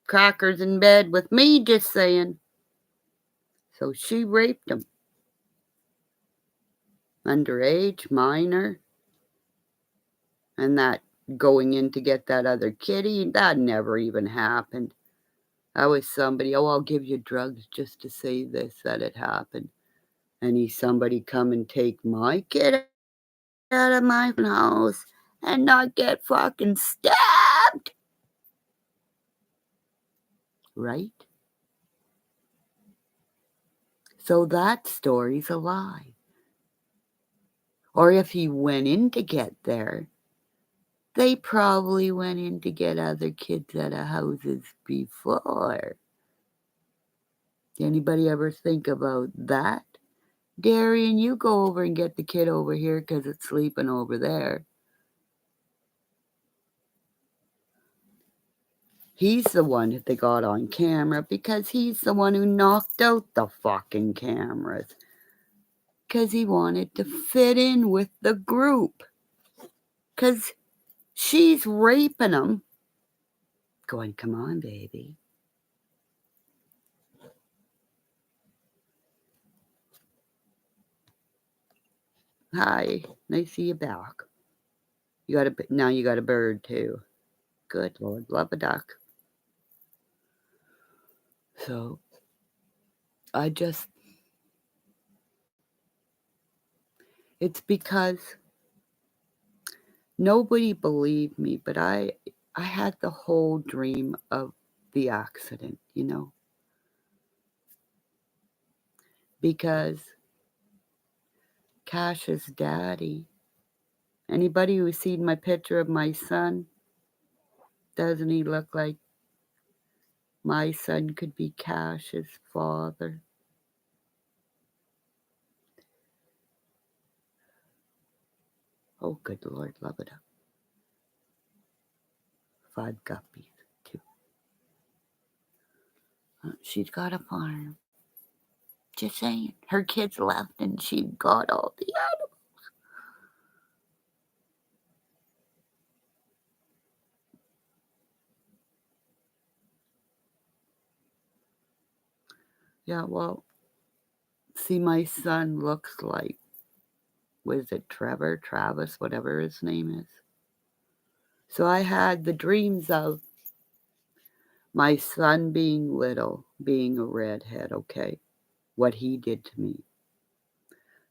Speaker 1: crackers in bed with me, just saying. So she raped him. Underage, minor, and that going in to get that other kitty, that never even happened. That was somebody, "Oh, I'll give you drugs just to say this, that it happened." And somebody come and take my kid out of my house and not get fucking stabbed. Right? So that story's a lie. Or if he went in to get there, they probably went in to get other kids out of houses before. Anybody ever think about that? Darian, you go over and get the kid over here because it's sleeping over there. He's the one that they got on camera because he's the one who knocked out the fucking cameras. Because he wanted to fit in with the group. Because she's raping him. Going, come on, baby. Hi, nice to see you back. Now you got a bird too. Good Lord, love a duck. So, it's because nobody believed me, but I had the whole dream of the accident, because Cash's daddy, anybody who's seen my picture of my son, doesn't he look like my son could be Cash's father? Oh, good Lord, love it up. 5 guppies, too. She's got a farm. Just saying. Her kids left and she got all the animals. Yeah, well, see, my son looks like, was it Travis, whatever his name is. So I had the dreams of my son being little, being a redhead, okay? What he did to me.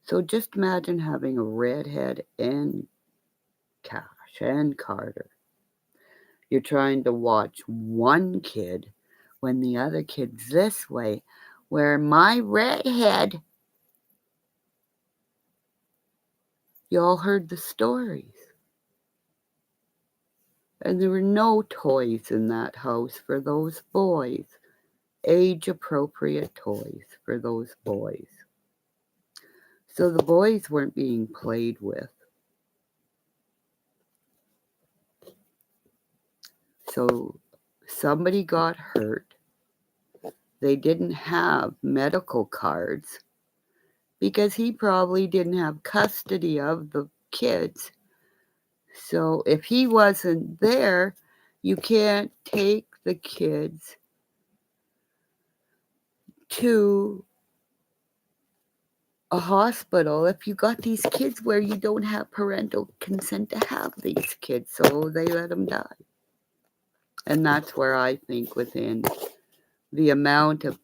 Speaker 1: So just imagine having a redhead and Cash and Carter. You're trying to watch one kid when the other kid's this way, where my redhead, you all heard the stories. And there were no toys in that house for those boys. Age-appropriate toys for those boys. So the boys weren't being played with. So somebody got hurt. They didn't have medical cards because he probably didn't have custody of the kids. So if he wasn't there, you can't take the kids to a hospital if you got these kids where you don't have parental consent to have these kids, so they let them die. And that's where I think within the amount of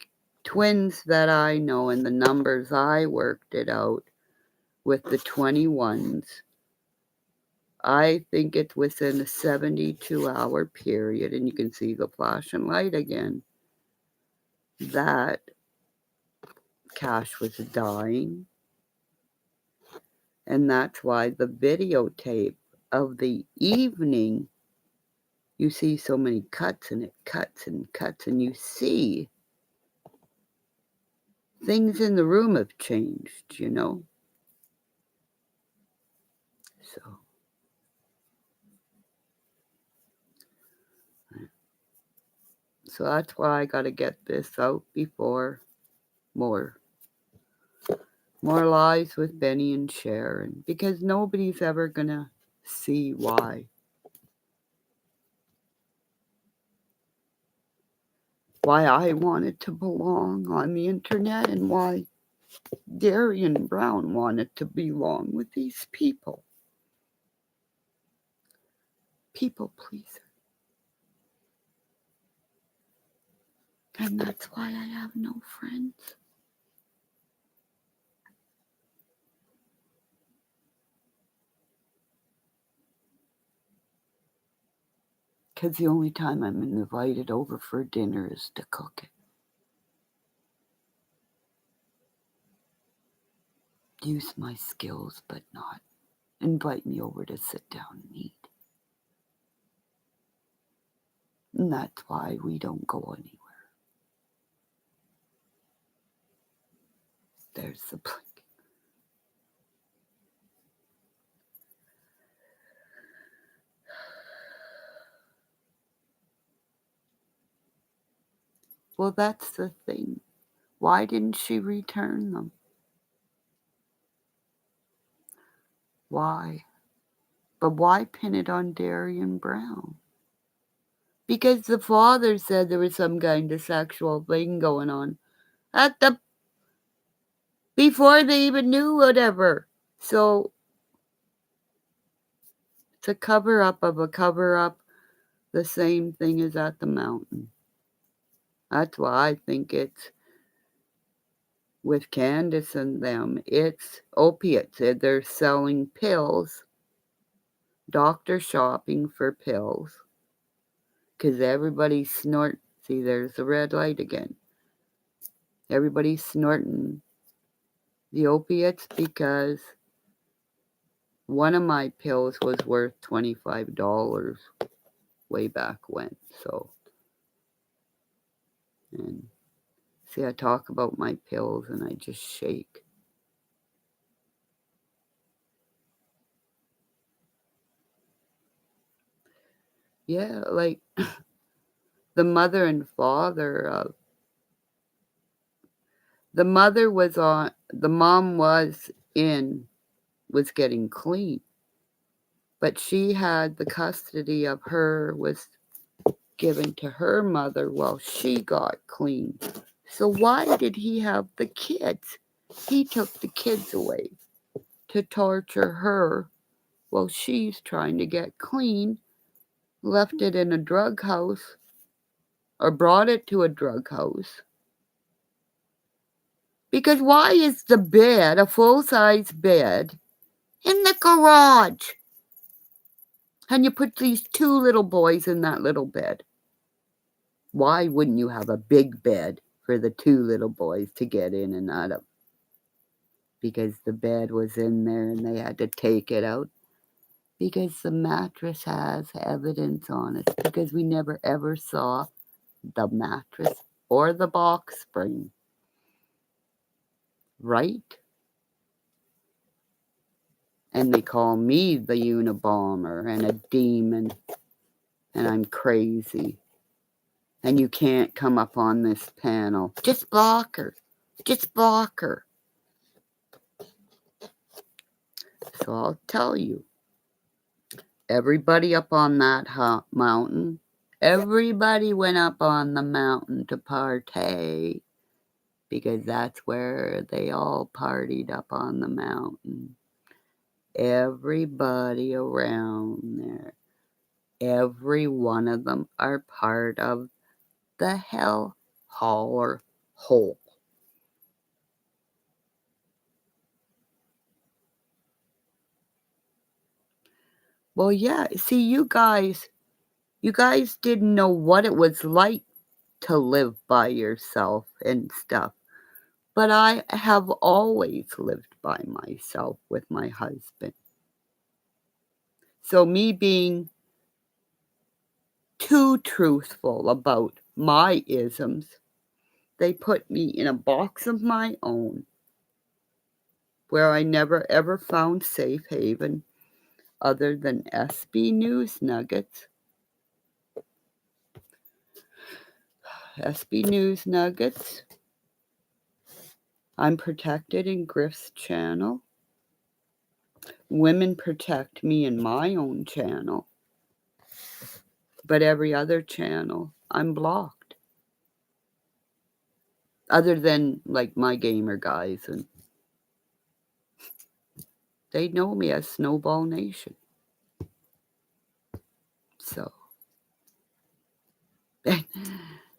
Speaker 1: twins that I know and the numbers I worked it out with the 21s, I think it's within a 72-hour period, and you can see the flashing light again, that Cash was dying. And that's why the videotape of the evening, you see so many cuts and it cuts and cuts, and you see things in the room have changed, So that's why I got to get this out before more lives with Benny and Sharon, because nobody's ever going to see why I wanted to belong on the internet and why Darian Brown wanted to belong with these people. People pleaser. And that's why I have no friends. Because the only time I'm invited over for dinner is to cook it. Use my skills, but not invite me over to sit down and eat. And that's why we don't go anywhere. There's the blanket. Well, that's the thing. Why didn't she return them? Why? But why pin it on Darian Brown? Because the father said there was some kind of sexual thing going on at the before they even knew whatever. So it's a cover up of a cover up, the same thing as at the mountain. That's why I think it's with Candace and them, it's opiates. They're selling pills, doctor shopping for pills, because everybody's snorting. See, there's the red light again. Everybody's snorting the opiates because one of my pills was worth $25 way back when. So, and see, I talk about my pills and I just shake. Yeah, like the mother and father of the mother was on, the mom was getting clean, but she had the custody of her, was given to her mother while she got clean. So why did he have the kids? He took the kids away to torture her while she's trying to get clean, left it in a drug house, or brought it to a drug house. Because why is the bed, a full-size bed, in the garage? And you put these two little boys in that little bed. Why wouldn't you have a big bed for the two little boys to get in and out of? Because the bed was in there and they had to take it out. Because the mattress has evidence on it. Because we never ever saw the mattress or the box spring. Right? And they call me the Unabomber and a demon. And I'm crazy. And you can't come up on this panel. Just block her. Just block her. So I'll tell you. Everybody up on that mountain, everybody went up on the mountain to partay. Because that's where they all partied up on the mountain. Everybody around there. Every one of them are part of the hell holler hole. Well, yeah, see, you guys didn't know what it was like to live by yourself and stuff. But I have always lived by myself with my husband. So me being too truthful about my isms, they put me in a box of my own where I never ever found safe haven other than SB News Nuggets. SB News Nuggets. I'm protected in Griff's channel. Women protect me in my own channel. But every other channel, I'm blocked. Other than like my gamer guys, and they know me as Snowball Nation. So,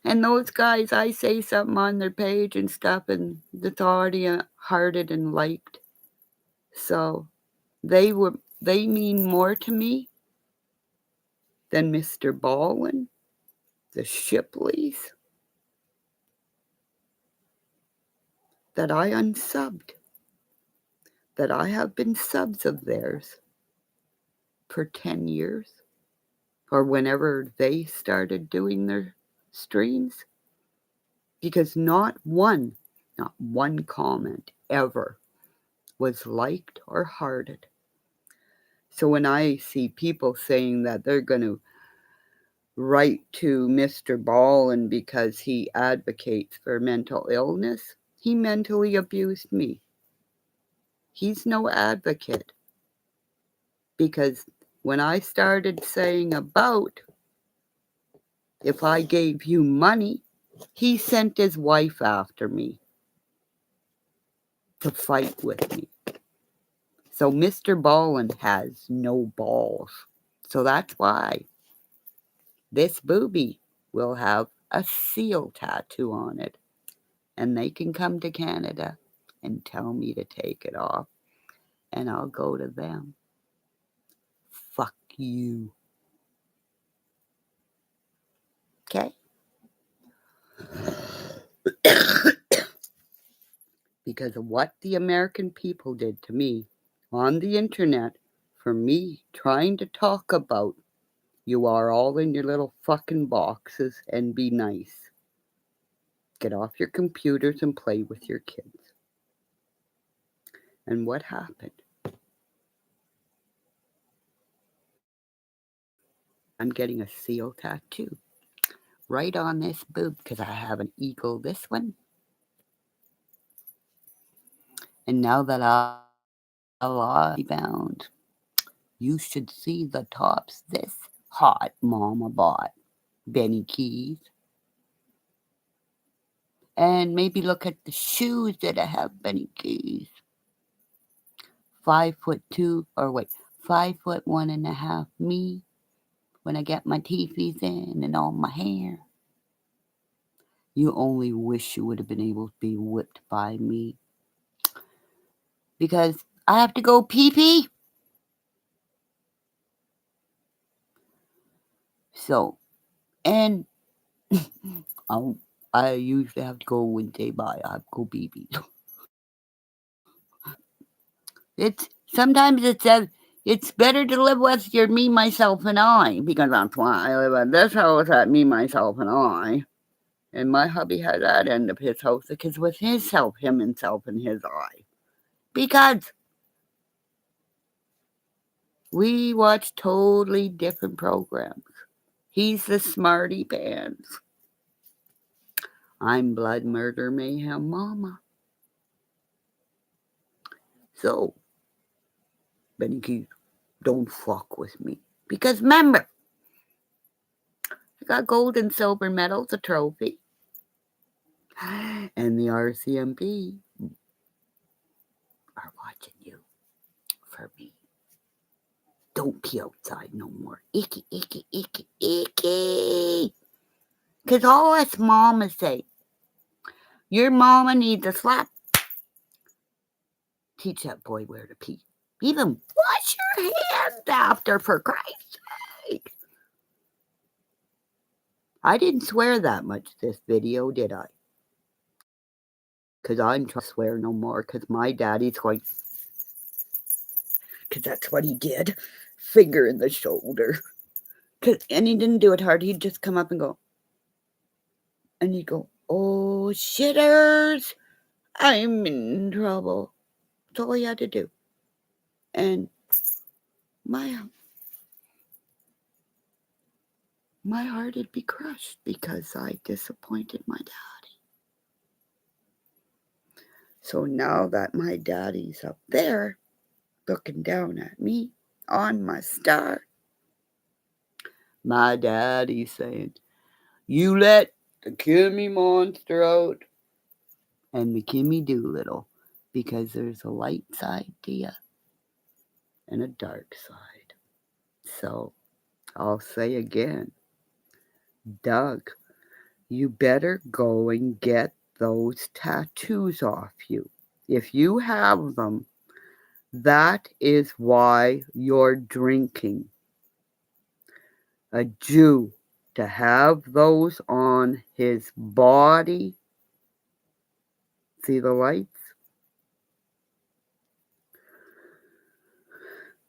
Speaker 1: and those guys, I say something on their page and stuff, and it's already hearted and liked. So, they mean more to me than Mr. Baldwin, the Shipleys, that I unsubbed, that I have been subs of theirs for 10 years, or whenever they started doing their streams, because not one comment ever was liked or hearted. So when I see people saying that they're going to write to Mr. Ballin because he advocates for mental illness, he mentally abused me. He's no advocate. Because when I started saying about if I gave you money, he sent his wife after me to fight with me. So Mr. Ballin has no balls. So that's why this booby will have a seal tattoo on it. And they can come to Canada and tell me to take it off. And I'll go to them. Fuck you. Okay? Because of what the American people did to me on the internet for me trying to talk about you are all in your little fucking boxes and be nice. Get off your computers and play with your kids. And what happened? I'm getting a seal tattoo right on this boob because I have an eagle this one. And now that I'm bound, you should see the tops this hot mama bought. Benny Keys. And maybe look at the shoes that I have Benny Keys. 5'2", 5'1.5" me when I get my teethies in and all my hair. You only wish you would have been able to be whipped by me. Because I have to go pee-pee. So, and I usually have to go Wednesday by. I have to go pee-pee. Sometimes it's better to live with your me, myself, and I, because that's why I live in this house at me, myself, and I. And my hubby had that end of his house because with his self, himself, and his I. Because we watch totally different programs. He's the smarty pants. I'm blood, murder, mayhem, mama. So, Benny Keith, don't fuck with me. Because remember, I got gold and silver medals, a trophy. And the RCMP are watching you for me. Don't pee outside no more. Icky, icky, icky, icky. Because all us mamas say, your mama needs a slap. Teach that boy where to pee. Even wash your hands after, for Christ's sake. I didn't swear that much this video, did I? Because I'm trying to swear no more because my daddy's going, because that's what he did. Finger in the shoulder. And he didn't do it hard. He'd just come up and go. And he'd go, oh, shitters, I'm in trouble. That's all he had to do. And my heart would be crushed because I disappointed my daddy. So now that my daddy's up there looking down at me on my star, my daddy's saying, you let the Kimmymonster out and the Kimmy Doolittle because there's a light side to you and a dark side. So I'll say again, Doug, you better go and get those tattoos off you. If you have them, that is why you're drinking. A Jew to have those on his body. See the lights?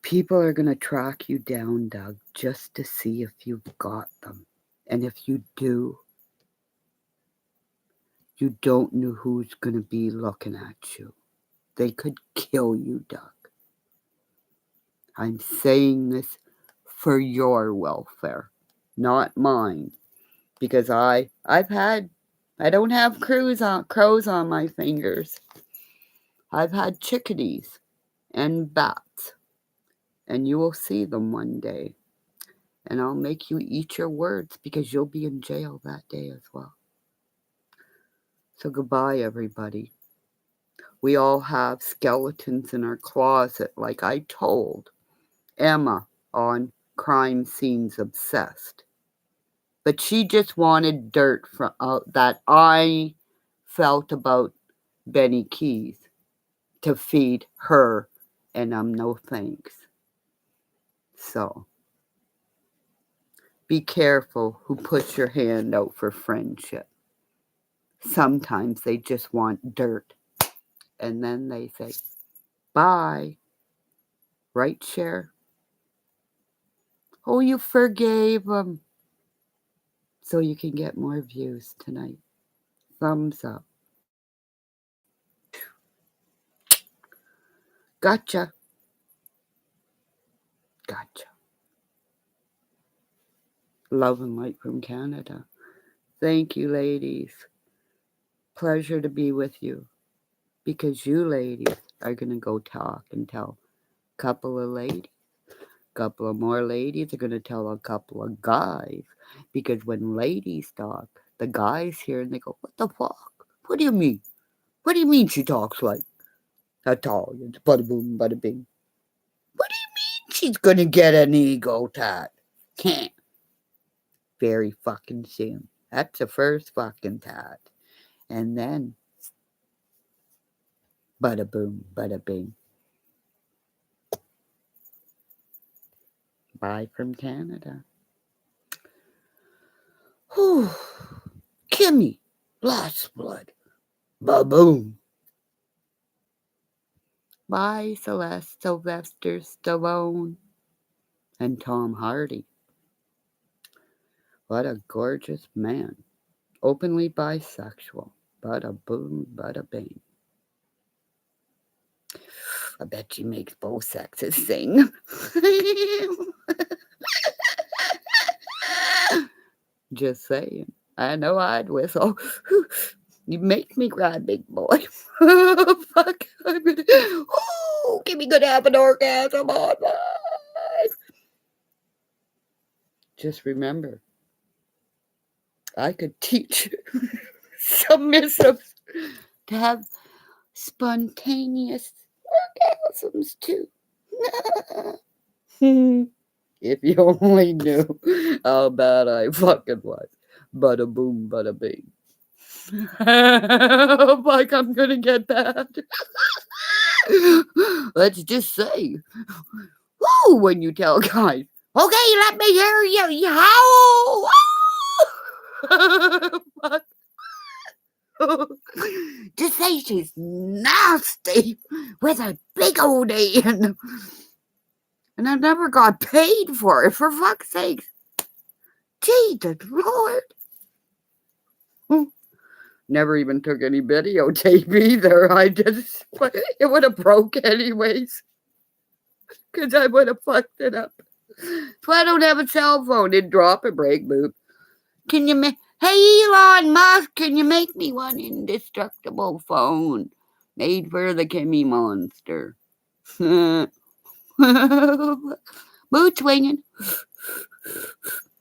Speaker 1: People are going to track you down, Doug, just to see if you've got them. And if you do, you don't know who's going to be looking at you. they could kill you, Doug. I'm saying this for your welfare, not mine. Because I don't have crows on my fingers. I've had chickadees and bats. And you will see them one day. And I'll make you eat your words because you'll be in jail that day as well. So goodbye, everybody. We all have skeletons in our closet, like I told Emma on Crime Scenes Obsessed. But she just wanted dirt from that I felt about Benny Keys to feed her, and I'm no thanks. So be careful who puts your hand out for friendship. Sometimes they just want dirt, and then they say, bye. Right, Cher? Oh, you forgave them. So you can get more views tonight. Thumbs up. Gotcha. Gotcha. Love and light from Canada. Thank you, ladies. Pleasure to be with you. Because you ladies are going to go talk and tell a couple of ladies. Couple of more ladies are going to tell a couple of guys. Because when ladies talk, the guys hear and they go, what the fuck? What do you mean? What do you mean she talks like Italians? Bada boom, bada bing. What do you mean she's going to get an ego tat? Can't. Very fucking soon. That's the first fucking tat. And then, bada boom, bada bing. Bye from Canada. Whew. Kimmy, Last Blood. Ba-boom. Bye, Celeste, Sylvester Stallone, and Tom Hardy. What a gorgeous man. Openly bisexual. Bada boom, bada bing. I bet she makes both sexes sing. Just saying. I know I'd whistle. You make me cry, big boy. Fuck. Ooh, give me good have an orgasm on mine. Just remember, I could teach submissives to have spontaneous orgasms too. If you only knew how bad I fucking was. Bada boom, bada bing. Like I'm gonna get that. Let's just say, woo, when you tell guys, okay, let me hear you howl. Just say she's nasty with a big old hand. And I never got paid for it, for fuck's sake. Jesus Lord. Never even took any videotape either. I just, it would have broke anyways. Because I would have fucked it up. So I don't have a cell phone. It'd drop and break, boop. Can you make, hey Elon Musk, can you make me one indestructible phone made for the Kimmymonster? Mood swinging.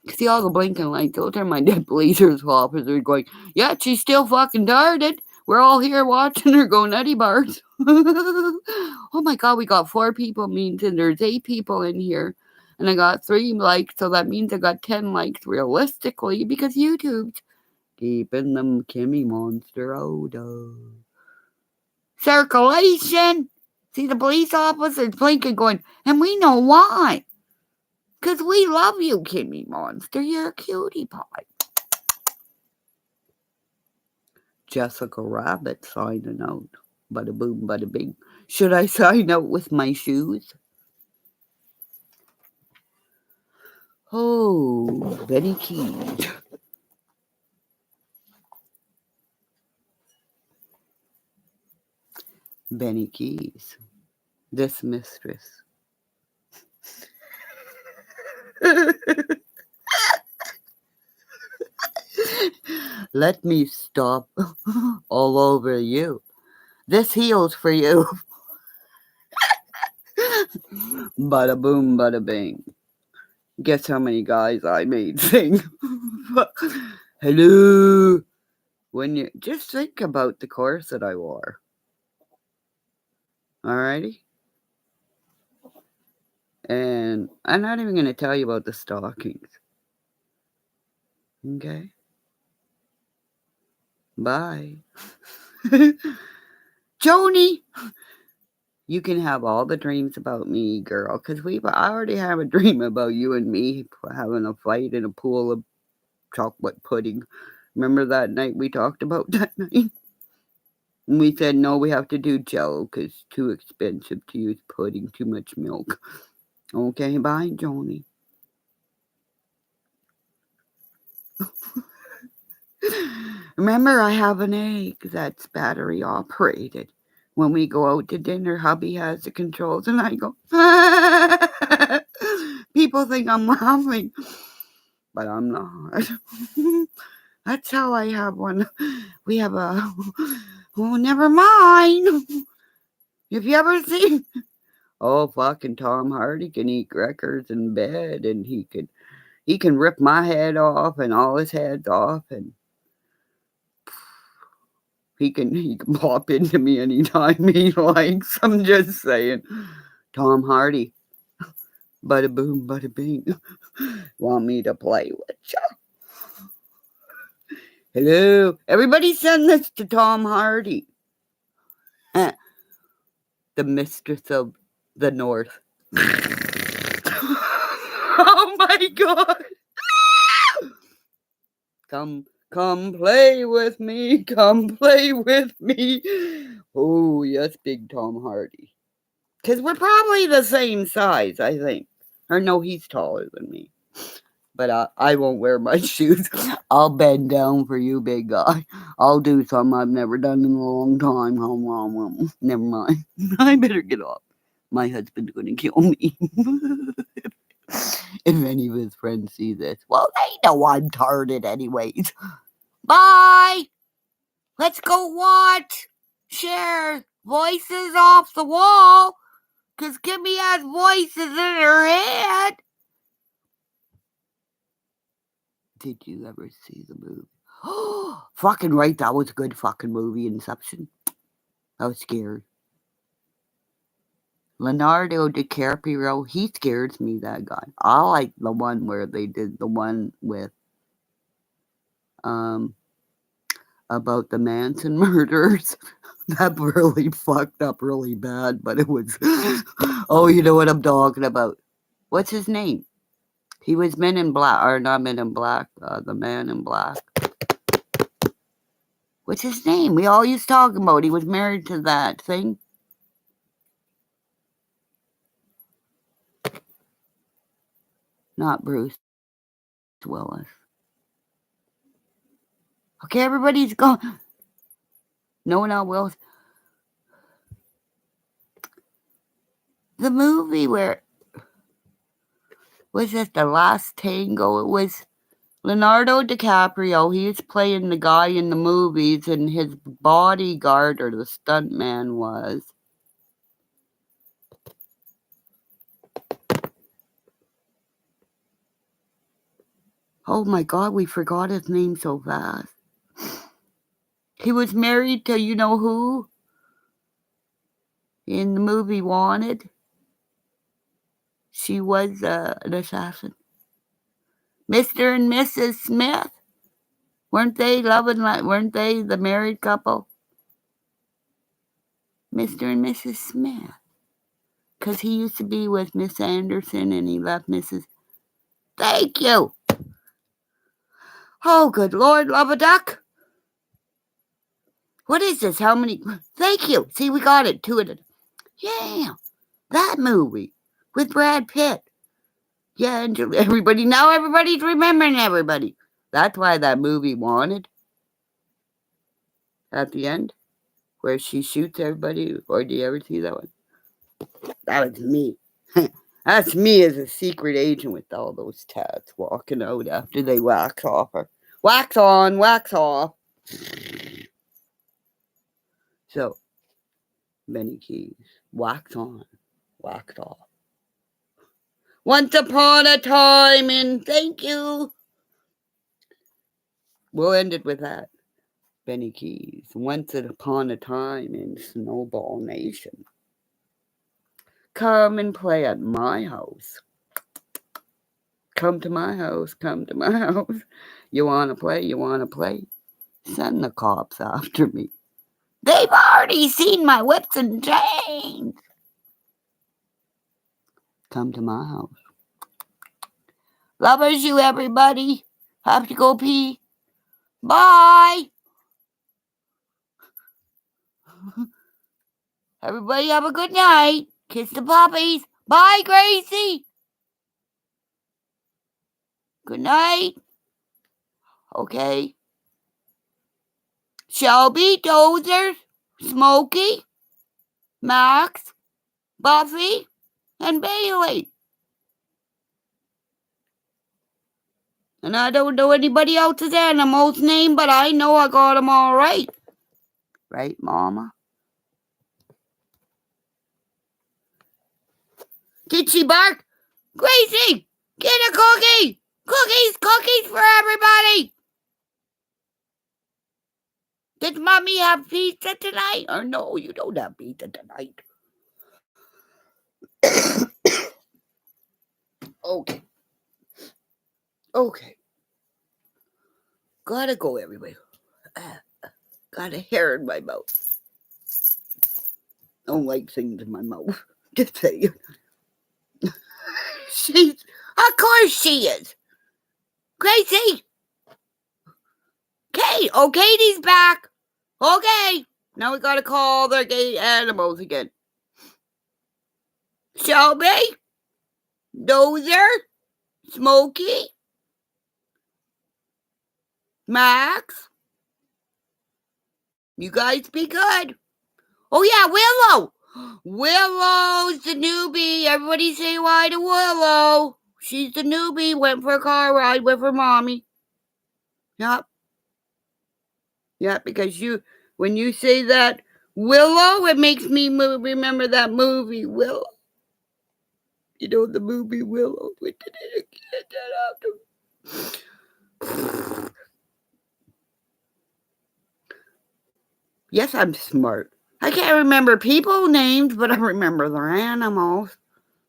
Speaker 1: See all the blinking lights. Those are my dead police officers going, yeah, she's still fucking darted. We're all here watching her go nutty bars. Oh my God, we got 4 people means and there's 8 people in here. And I got 3 likes, so that means I got 10 likes realistically because YouTube's keeping them Kimmymonster odor. Circulation. See the police officers blinking going, and we know why. Because we love you, Kimmymonster. You're a cutie pie. Jessica Rabbit signing out. Bada boom, bada bing. Should I sign out with my shoes? Oh, Benny Keys. Benny Keys, this mistress. Let me stop all over you. This heals for you. Bada boom, bada bing. Guess how many guys I made sing? Hello. When you just think about the chorus that I wore. Alrighty? And I'm not even going to tell you about the stockings. Okay? Bye. Joni! You can have all the dreams about me, girl, because I already have a dream about you and me having a fight in a pool of chocolate pudding. Remember that night we talked about that night? And we said, no, we have to do Jello because it's too expensive to use pudding, too much milk. Okay, bye, Joni. Remember, I have an egg that's battery operated. When we go out to dinner, hubby has the controls and I go, ah! People think I'm laughing, but I'm not. That's how I have one. We have a, oh, never mind. Have you ever seen, oh, fucking Tom Hardy can eat crackers in bed and he can rip my head off and all his heads off and he can pop into me anytime he likes. I'm just saying. Tom Hardy. Bada boom, bada bing. Want me to play with you? Hello. Everybody send this to Tom Hardy. The mistress of the North. Oh my God. Come play with me. Come play with me. Oh, yes, big Tom Hardy. Because we're probably the same size, I think. Or no, he's taller than me. But I won't wear my shoes. I'll bend down for you, big guy. I'll do something I've never done in a long time. Never mind. I better get off. My husband's going to kill me. If any of his friends see this. Well, they know I'm tired anyways. Bye! Let's go watch Share Voices Off the Wall. Because Kimmy has voices in her head. Did you ever see the movie? Oh, fucking right. That was a good fucking movie, Inception. I was scared. Leonardo DiCaprio, he scares me, that guy. I like the one where they did the one with about the Manson murders. That really fucked up really bad, but it was oh, you know what I'm talking about. What's his name? He was Men in Black, or not Men in Black, the Man in Black. What's his name? We all used to talk about. He was married to that thing. Not Bruce Willis. Okay, everybody's gone. No, not Willis. The movie where was it The Last Tango? It was Leonardo DiCaprio. He was playing the guy in the movies, and his bodyguard or the stuntman was. Oh my God, we forgot his name so fast. He was married to you know who? In the movie Wanted. She was an assassin. Mr. and Mrs. Smith. Weren't they weren't they the married couple? Mr. and Mrs. Smith. Because he used to be with Miss Anderson and he left Mrs. Thank you. Oh, good Lord, love a duck. What is this? How many? Thank you. See, we got it. 2 of it. Yeah, that movie with Brad Pitt. Yeah, and everybody. Now everybody's remembering everybody. That's why that movie Wanted at the end. where she shoots everybody? Or do you ever see that one? That was me. That's me as a secret agent with all those tats walking out after they wax off her. Wax on, wax off. So, Benny Keys, wax on, wax off. Once upon a time, and thank you. We'll end it with that. Benny Keys, once upon a time in Snowball Nation. Come and play at my house. Come to my house, come to my house. You want to play, you want to play? Send the cops after me. They've already seen my whips and chains. Come to my house. Lovers you, everybody. Have to go pee. Bye. Everybody have a good night. Kiss the puppies. Bye, Gracie. Good night. Okay. Shelby, Dozer, Smokey, Max, Buffy, and Bailey. And I don't know anybody else's animal's name, but I know I got them all right. Right, Mama? Did she bark? Gracie, get a cookie! Cookies for everybody! Did Mommy have pizza tonight? Or no, you don't have pizza tonight. Okay. Gotta go, everybody. Got a hair in my mouth. Don't like things in my mouth. Just saying. Of course she is. Gracie. Kate. Oh, Katie's back. Okay. Now we gotta call the gay animals again. Shelby. Dozer. Smokey. Max. You guys be good. Oh yeah, Willow. Willow's the newbie. Everybody say hi to Willow. She's the newbie. Went for a car ride with her mommy. Yep. Yeah, because when you say that Willow, it makes me remember that movie Willow. You know the movie Willow. We did it again. Yes, I'm smart. I can't remember people names, but I remember their animals.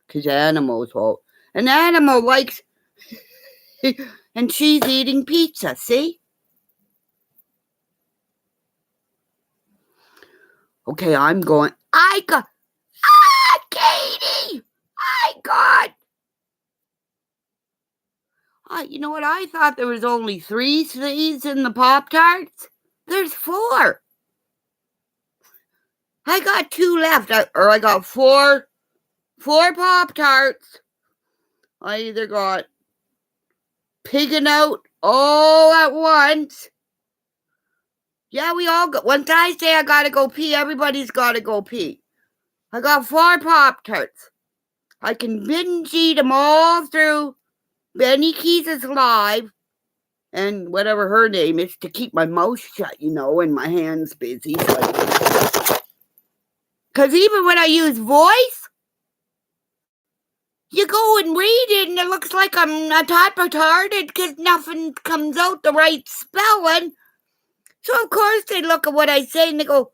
Speaker 1: Because animals, well, an animal likes, and she's eating pizza, see? Okay, I'm going. Katie! You know what? I thought there was only 3 seeds in the Pop-Tarts. There's 4. I got 2 left, I got 4 Pop-Tarts. I either got pigging out all at once. Yeah, we all got. Once I say I gotta go pee, everybody's gotta go pee. I got 4 Pop-Tarts. I can binge eat them all through Benny Keys' live and whatever her name is to keep my mouth shut, and my hands busy. Because even when I use voice, you go and read it and it looks like I'm a type retarded because nothing comes out the right spelling. So of course they look at what I say and they go,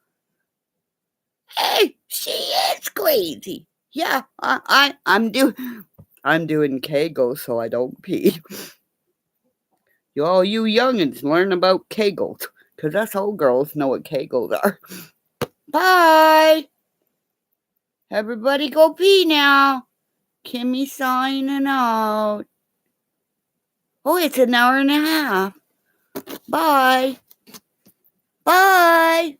Speaker 1: hey, she is crazy. Yeah, I'm doing Kegels so I don't pee. All you youngins learn about Kegels, because us old girls know what Kegels are. Bye. Everybody go pee now. Kimmy signing out. Oh, it's an hour and a half. Bye. Bye.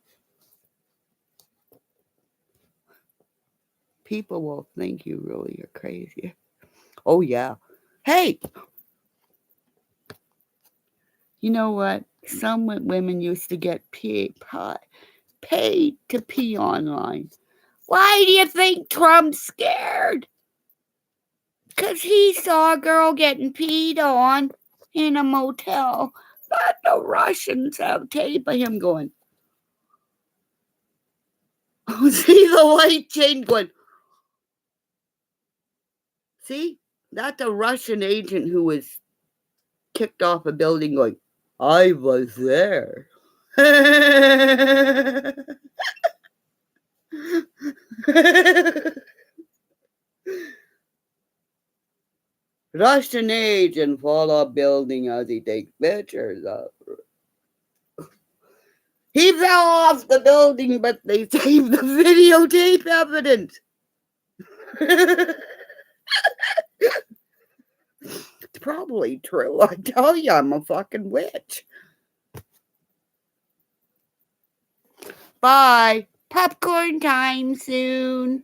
Speaker 1: People will think you really are crazy. Oh, yeah. Hey. You know what? Some women used to get paid to pee online. Why do you think Trump's scared? Because he saw a girl getting peed on in a motel. But the Russians have tape of him going. See the white chain going. See? That's a Russian agent who was kicked off a building going, I was there. Russian agent fall off building as he takes pictures of her. He fell off the building, but they saved the videotape evidence. It's probably true. I tell you, I'm a fucking witch. Bye. Popcorn time soon.